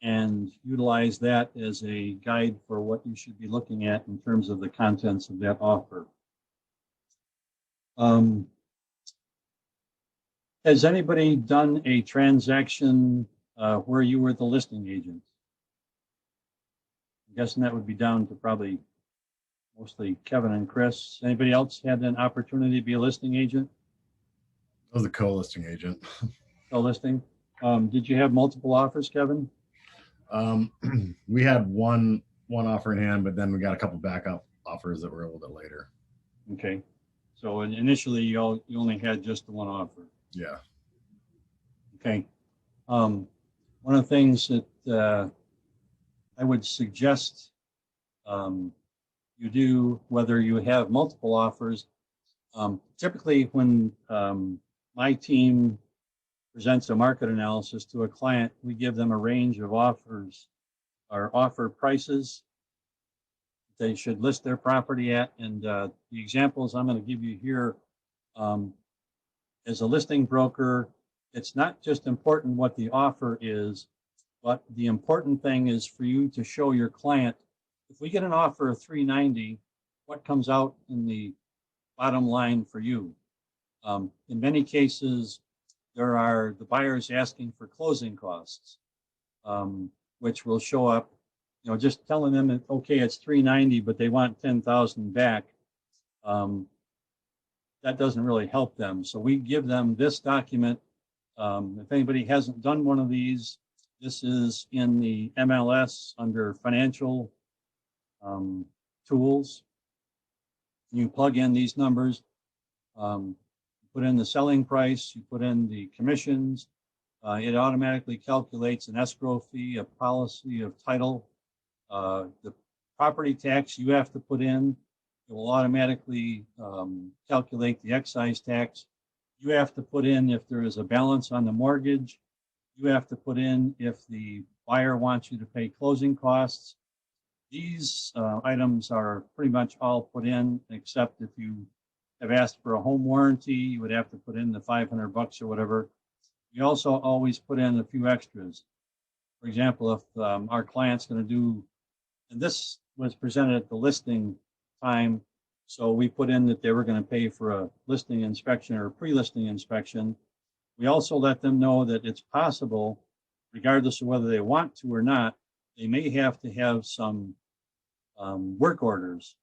and utilize that as a guide for what you should be looking at in terms of the contents of that offer. Has anybody done a transaction where you were the listing agent? I'm guessing that would be down to probably mostly Kevin and Chris. Anybody else had an opportunity to be a listing agent? I was a co-listing agent. Co-listing. Did you have multiple offers, Kevin? We had one offer in hand, but then we got a couple backup offers that were a little bit later. Okay. So initially, you only had just the one offer. Yeah. Okay. One of the things that I would suggest you do, whether you have multiple offers, typically when my team presents a market analysis to a client, we give them a range of offers or offer prices they should list their property at. And the examples I'm going to give you here, as a listing broker, it's not just important what the offer is, but the important thing is for you to show your client, if we get an offer of $390, what comes out in the bottom line for you? In many cases, there are the buyers asking for closing costs, which will show up, just telling them that, okay, it's $390, but they want $10,000 back. That doesn't really help them. So we give them this document. If anybody hasn't done one of these, this is in the MLS under financial tools. You plug in these numbers, put in the selling price, you put in the commissions. It automatically calculates an escrow fee, a policy of title, the property tax you have to put in. It will automatically calculate the excise tax. You have to put in if there is a balance on the mortgage. You have to put in if the buyer wants you to pay closing costs. These items are pretty much all put in, except if you have asked for a home warranty, you would have to put in the $500 or whatever. You also always put in a few extras. For example, if our client's going to do, and this was presented at the listing time, so we put in that they were going to pay for a listing inspection or a pre-listing inspection. We also let them know that it's possible, regardless of whether they want to or not, they may have to have some work orders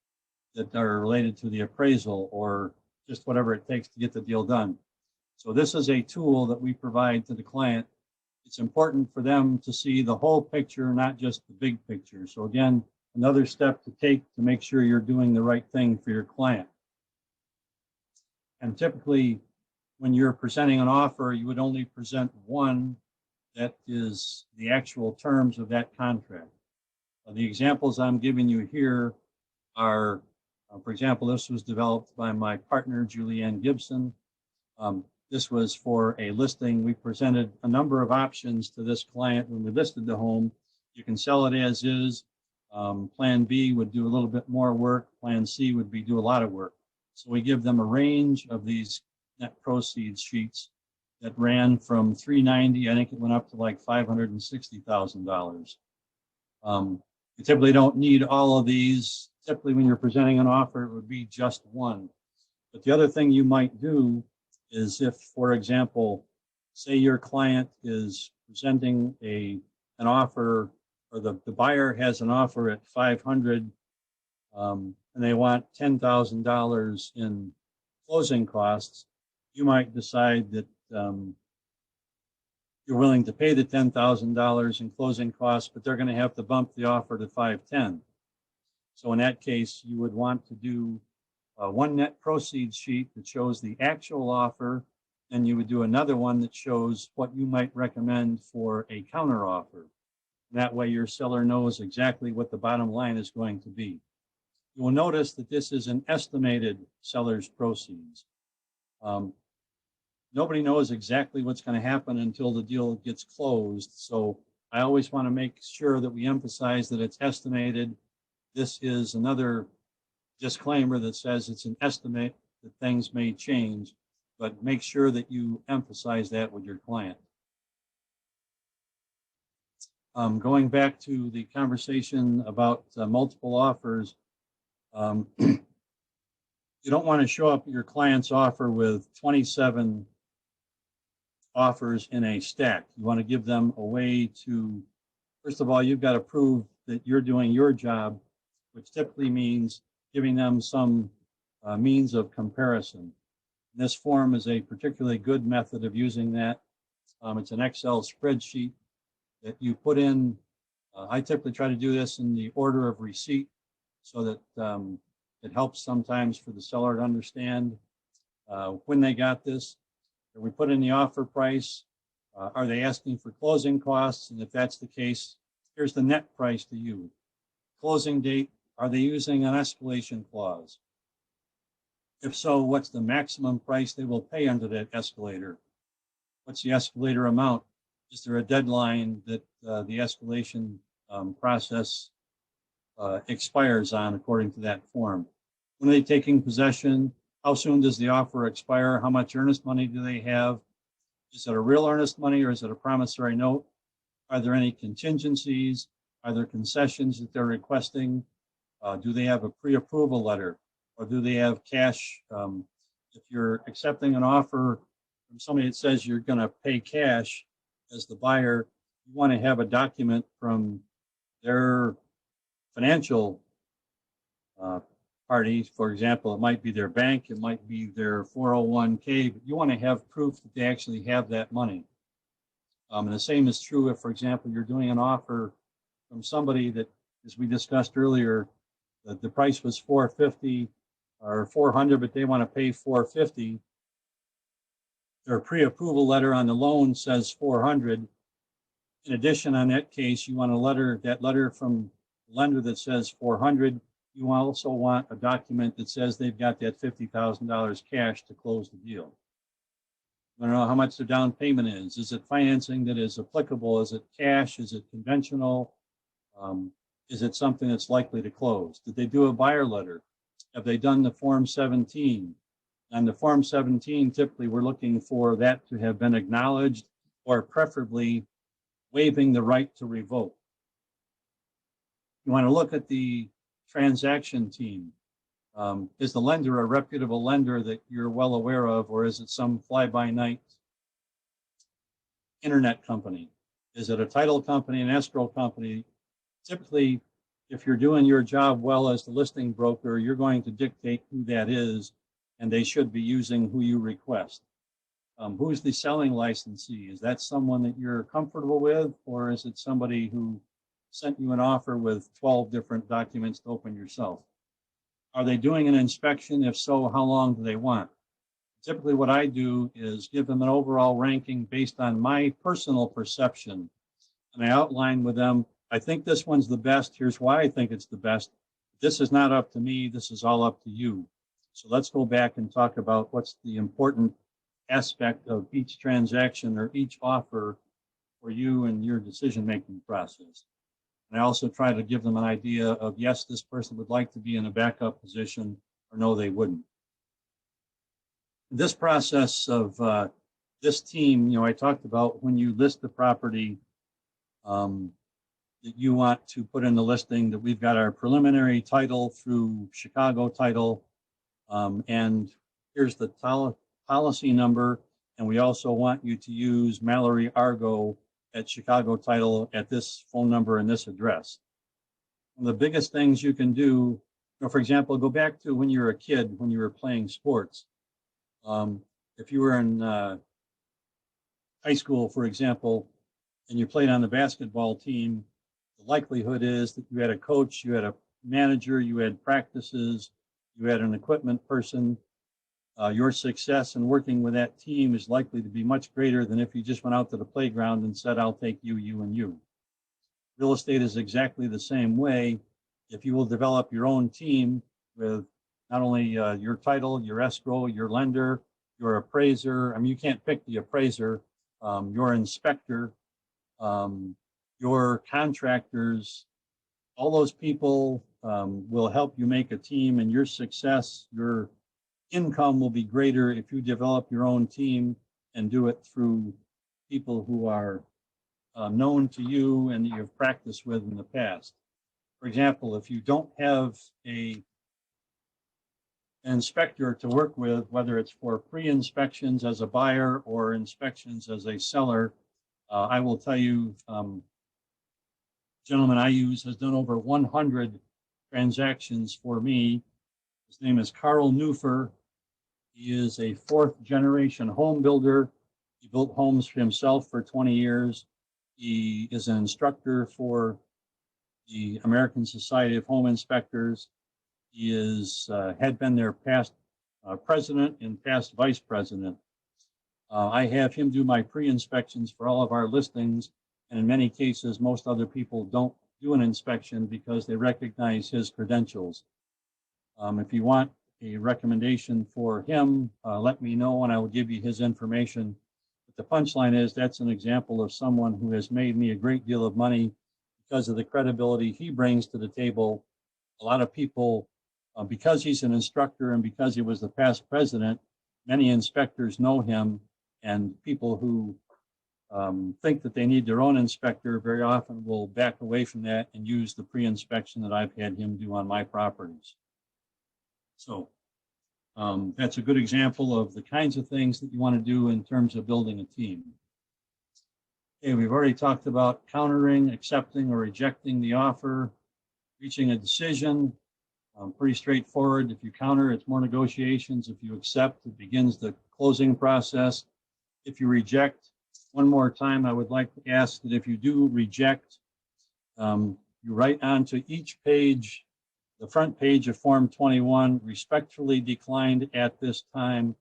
that are related to the appraisal or just whatever it takes to get the deal done. So this is a tool that we provide to the client. It's important for them to see the whole picture, not just the big picture. So again, another step to take to make sure you're doing the right thing for your client. And typically, when you're presenting an offer, you would only present one that is the actual terms of that contract. The examples I'm giving you here are, for example, this was developed by my partner, Julianne Gibson. This was for a listing. We presented a number of options to this client when we listed the home. You can sell it as is. Plan B would do a little bit more work. Plan C would be do a lot of work. So we give them a range of these net proceeds sheets that ran from $390. I think it went up to like $560,000. You typically don't need all of these. Typically, when you're presenting an offer, it would be just one. But the other thing you might do is if, for example, say your client is presenting an offer, or the buyer has an offer at $500, and they want $10,000 in closing costs, you might decide that you're willing to pay the $10,000 in closing costs, but they're going to have to bump the offer to $510. So in that case, you would want to do one net proceeds sheet that shows the actual offer, and you would do another one that shows what you might recommend for a counter offer. That way your seller knows exactly what the bottom line is going to be. You will notice that this is an estimated seller's proceeds. Nobody knows exactly what's going to happen until the deal gets closed. So I always want to make sure that we emphasize that it's estimated. This is another disclaimer that says it's an estimate, that things may change, but make sure that you emphasize that with your client. Going back to the conversation about multiple offers, you don't want to show up your client's offer with 27 offers in a stack. You want to give them a way to, first of all, you've got to prove that you're doing your job, which typically means giving them some means of comparison. This form is a particularly good method of using that. It's an Excel spreadsheet that you put in. I typically try to do this in the order of receipt so that it helps sometimes for the seller to understand when they got this. We put in the offer price. Are they asking for closing costs? And if that's the case, here's the net price to you. Closing date, are they using an escalation clause? If so, what's the maximum price they will pay under that escalator? What's the escalator amount? Is there a deadline that the escalation process expires on according to that form? When are they taking possession? How soon does the offer expire? How much earnest money do they have? Is it a real earnest money or is it a promissory note? Are there any contingencies? Are there concessions that they're requesting? Do they have a pre-approval letter or do they have cash? If you're accepting an offer from somebody that says you're going to pay cash as the buyer, you want to have a document from their financial party. For example, it might be their bank, it might be their 401k, but you want to have proof that they actually have that money. And the same is true if, for example, you're doing an offer from somebody that, as we discussed earlier, the price was $450 or $400, but they want to pay $450. Their pre-approval letter on the loan says $400. In addition, on that case, you want that letter from the lender that says $400. You also want a document that says they've got that $50,000 cash to close the deal. You want to know how much the down payment is. Is it financing that is applicable? Is it cash? Is it conventional? Is it something that's likely to close? Did they do a buyer letter? Have they done the Form 17? On the Form 17, typically we're looking for that to have been acknowledged or preferably waiving the right to revoke. You want to look at the transaction team. Is the lender a reputable lender that you're well aware of, or is it some fly-by-night internet company? Is it a title company, an escrow company? Typically, if you're doing your job well as the listing broker, you're going to dictate who that is, and they should be using who you request. Who's the selling licensee? Is that someone that you're comfortable with, or is it somebody who sent you an offer with 12 different documents to open yourself? Are they doing an inspection? If so, how long do they want? Typically what I do is give them an overall ranking based on my personal perception. And I outline with them, I think this one's the best. Here's why I think it's the best. This is not up to me. This is all up to you. So let's go back and talk about what's the important aspect of each transaction or each offer for you and your decision-making process. And I also try to give them an idea of, yes, this person would like to be in a backup position, or no, they wouldn't. This process of this team, I talked about when you list the property that you want to put in the listing, that we've got our preliminary title through Chicago Title, and here's the policy number, and we also want you to use Mallory Argo at Chicago Title at this phone number and this address. One of the biggest things you can do, for example, go back to when you were a kid, when you were playing sports. If you were in high school, for example, and you played on the basketball team, the likelihood is that you had a coach, you had a manager, you had practices, you had an equipment person. Your success in working with that team is likely to be much greater than if you just went out to the playground and said, I'll take you, you, and you. Real estate is exactly the same way. If you will develop your own team with not only your title, your escrow, your lender, your appraiser. I mean, you can't pick the appraiser, your inspector, your contractors. All those people will help you make a team, and your success, your income will be greater if you develop your own team and do it through people who are known to you and that you've practiced with in the past. For example, if you don't have an inspector to work with, whether it's for pre-inspections as a buyer or inspections as a seller, I will tell you, gentleman I use has done over 100 transactions for me. His name is Carl Neufer. He is a fourth-generation home builder. He built homes for himself for 20 years. He is an instructor for the American Society of Home Inspectors. He is had been their past president and past vice president. I have him do my pre-inspections for all of our listings. And in many cases, most other people don't do an inspection because they recognize his credentials. If you want a recommendation for him, let me know and I will give you his information. But the punchline is that's an example of someone who has made me a great deal of money because of the credibility he brings to the table. A lot of people, because he's an instructor and because he was the past president, many inspectors know him, and people who think that they need their own inspector very often will back away from that and use the pre-inspection that I've had him do on my properties. So that's a good example of the kinds of things that you want to do in terms of building a team. Okay, we've already talked about countering, accepting or rejecting the offer, reaching a decision. Pretty straightforward. If you counter, it's more negotiations. If you accept, it begins the closing process. If you reject, one more time, I would like to ask that if you do reject, you write onto each page, the front page of Form 21, respectfully declined at this time.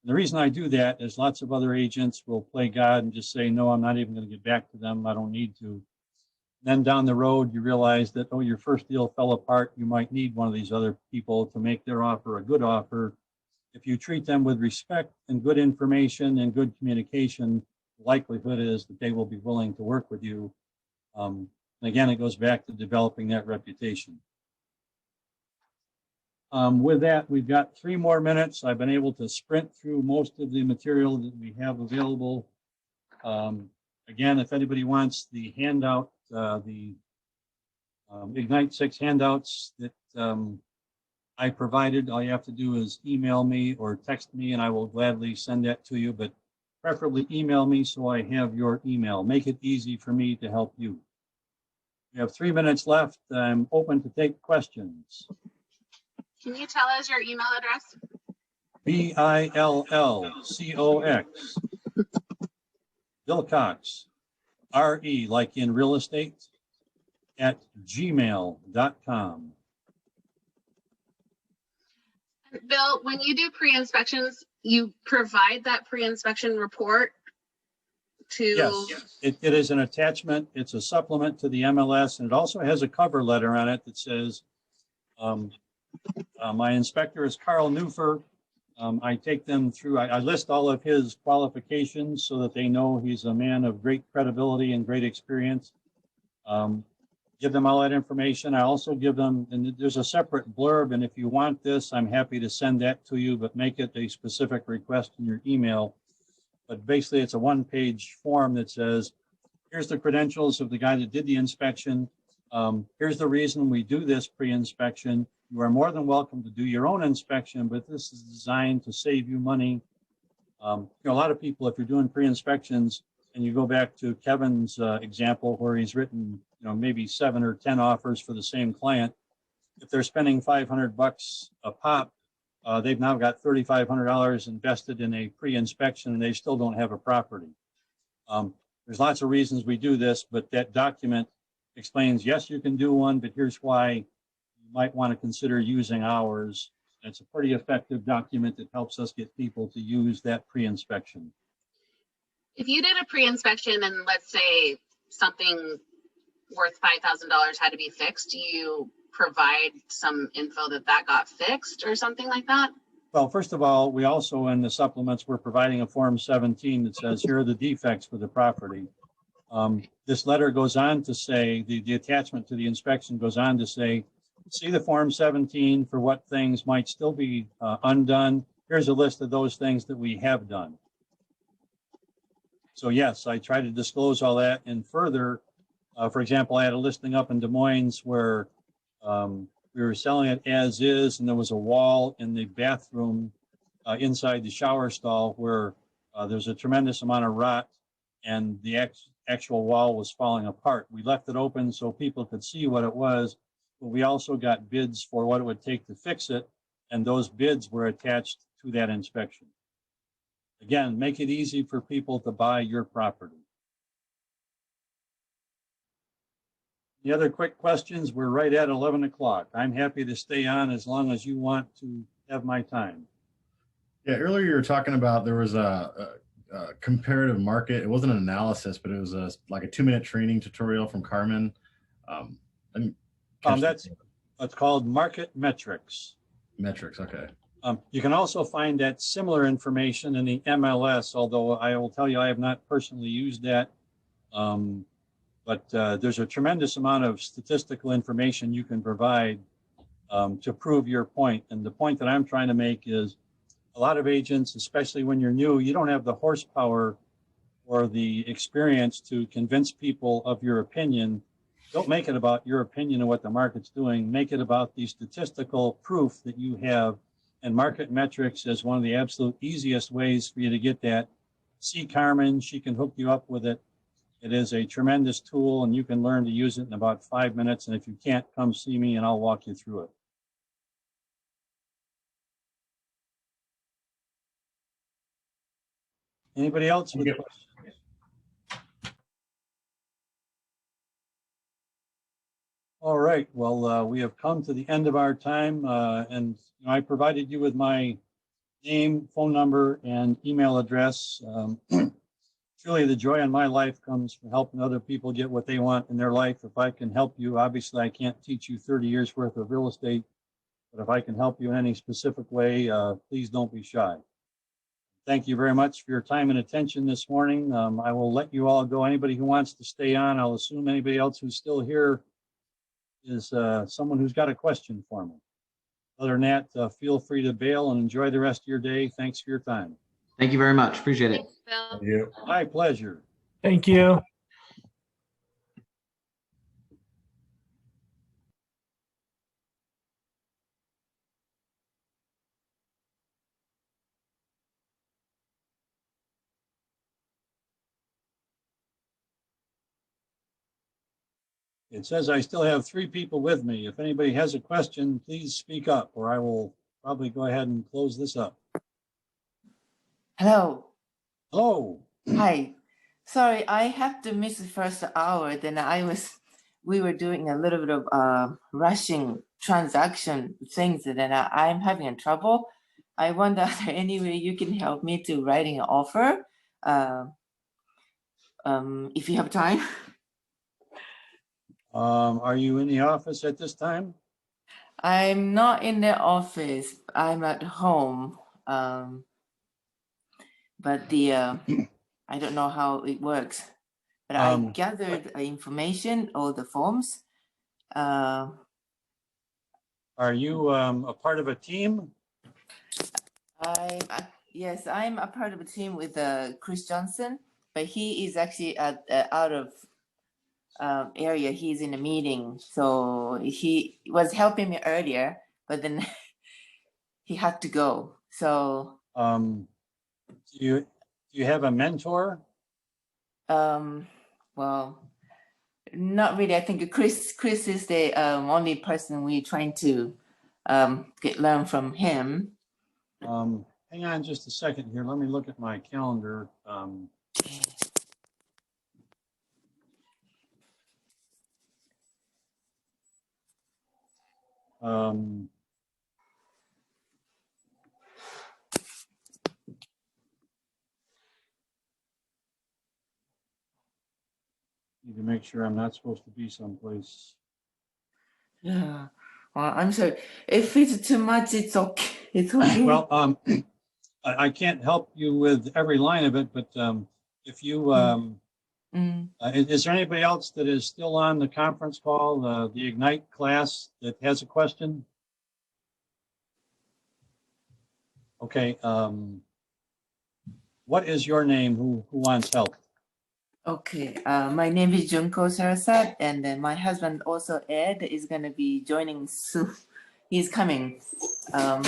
And the reason I do that is lots of other agents will play God and just say, no, I'm not even going to get back to them. I don't need to. Then down the road, you realize that, oh, your first deal fell apart. You might need one of these other people to make their offer a good offer. If you treat them with respect and good information and good communication, the likelihood is that they will be willing to work with you. And again, it goes back to developing that reputation. With that, we've got 3 more minutes. I've been able to sprint through most of the material that we have available. Again, if anybody wants the handout, the Ignite 6 handouts that I provided, all you have to do is email me or text me and I will gladly send that to you, but preferably email me so I have your email. Make it easy for me to help you. We have 3 minutes left. I'm open to take questions. Can you tell us your email address? BILLCOX, Wilcox, RE, like in real estate, at gmail.com. Bill, when you do pre-inspections, you provide that pre-inspection report to... Yes, it is an attachment. It's a supplement to the MLS, and it also has a cover letter on it that says, my inspector is Carl Neufer. I take them through, I list all of his qualifications so that they know he's a man of great credibility and great experience. Give them all that information. I also give them, and there's a separate blurb, and if you want this, I'm happy to send that to you, but make it a specific request in your email. But basically, it's a 1-page form that says, here's the credentials of the guy that did the inspection. Here's the reason we do this pre-inspection. You are more than welcome to do your own inspection, but this is designed to save you money. A lot of people, if you're doing pre-inspections, and you go back to Kevin's example where he's written, maybe 7 or 10 offers for the same client. If they're spending $500 a pop, they've now got $3,500 invested in a pre-inspection, and they still don't have a property. There's lots of reasons we do this, but that document explains, yes, you can do one, but here's why you might want to consider using ours. It's a pretty effective document that helps us get people to use that pre-inspection. If you did a pre-inspection and let's say something worth $5,000 had to be fixed, do you provide some info that got fixed or something like that? Well, first of all, we also in the supplements, we're providing a Form 17 that says here are the defects for the property. This letter goes on to say, the attachment to the inspection goes on to say, see the Form 17 for what things might still be undone. Here's a list of those things that we have done. So yes, I try to disclose all that. And further, for example, I had a listing up in Des Moines where we were selling it as is, and there was a wall in the bathroom inside the shower stall where there's a tremendous amount of rot, and the actual wall was falling apart. We left it open so people could see what it was, but we also got bids for what it would take to fix it, and those bids were attached to that inspection. Again, make it easy for people to buy your property. The other quick questions, we're right at 11 o'clock. I'm happy to stay on as long as you want to have my time. Yeah, earlier you were talking about there was a comparative market. It wasn't an analysis, but it was like a 2-minute training tutorial from Carmen. I didn't catch the That's called market metrics. metrics. Okay. You can also find that similar information in the MLS, although I will tell you I have not personally used that. But there's a tremendous amount of statistical information you can provide to prove your point. And the point that I'm trying to make is a lot of agents, especially when you're new, you don't have the horsepower or the experience to convince people of your opinion. Don't make it about your opinion of what the market's doing. Make it about the statistical proof that you have. And market metrics is one of the absolute easiest ways for you to get that. See Carmen, she can hook you up with it. It is a tremendous tool, and you can learn to use it in about 5 minutes. And if you can't, come see me and I'll walk you through it. Anybody else with questions? All right. Well, we have come to the end of our time, and I provided you with my name, phone number, and email address. Truly, the joy in my life comes from helping other people get what they want in their life. If I can help you, obviously, I can't teach you 30 years worth of real estate, but if I can help you in any specific way, please don't be shy. Thank you very much for your time and attention this morning. I will let you all go. Anybody who wants to stay on, I'll assume anybody else who's still here is someone who's got a question for me. Other than that, feel free to bail and enjoy the rest of your day. Thanks for your time. Thank you very much. Appreciate it. Thanks, Bill. Thank you. My pleasure. Thank you. It says I still have 3 people with me. If anybody has a question, please speak up, or I will probably go ahead and close this up. Hello. Hello. Hi. Sorry, I have to miss the first hour. Then we were doing a little bit of rushing transaction things, and then I'm having trouble. I wonder if there any way you can help me to writing an offer, if you have time. Are you in the office at this time? I'm not in the office. I'm at home. But I don't know how it works. But I gathered information or the forms. Are you a part of a team? Yes, I'm a part of a team with Chris Johnson, but he is actually out of area. He's in a meeting, so he was helping me earlier, but then he had to go. So do you have a mentor? Well, not really. I think Chris is the only person we're trying to learn from him. Hang on just a second here. Let me look at my calendar. Need to make sure I'm not supposed to be someplace. Yeah. Well, I'm sorry. If it's too much, it's okay. It's okay. Well, I can't help you with every line of it, but if you, is there anybody else that is still on the conference call, the Ignite class, that has a question? Okay. What is your name? Who wants help? Okay. My name is Junko Sarasat, and then my husband also Ed is going to be joining soon. He's coming. All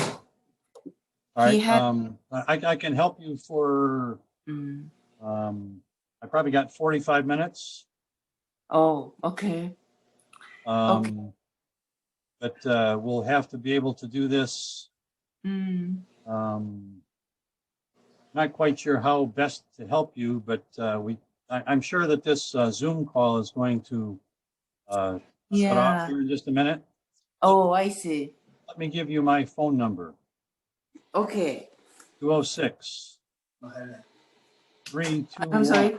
right. I can help you for. I probably got 45 minutes. Oh, okay. Okay. But we'll have to be able to do this. Not quite sure how best to help you, but I'm sure that this Zoom call is going to shut off here in just a minute. Oh, I see. Let me give you my phone number. Okay. 206 I'm sorry.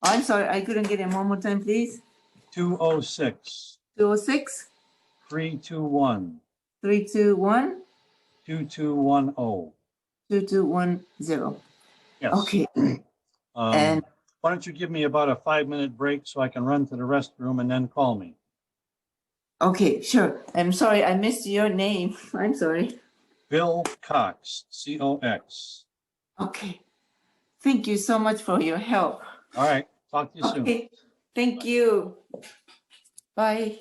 I'm sorry, I couldn't get it one more time, please. 206 206 321 321 2210. 2210. Yes. Okay. And why don't you give me about a 5-minute break so I can run to the restroom and then call me? Okay, sure. I'm sorry, I missed your name. I'm sorry. Bill Cox, C-O-X. Okay. Thank you so much for your help. All right. Talk to you soon. Okay. Thank you. Bye.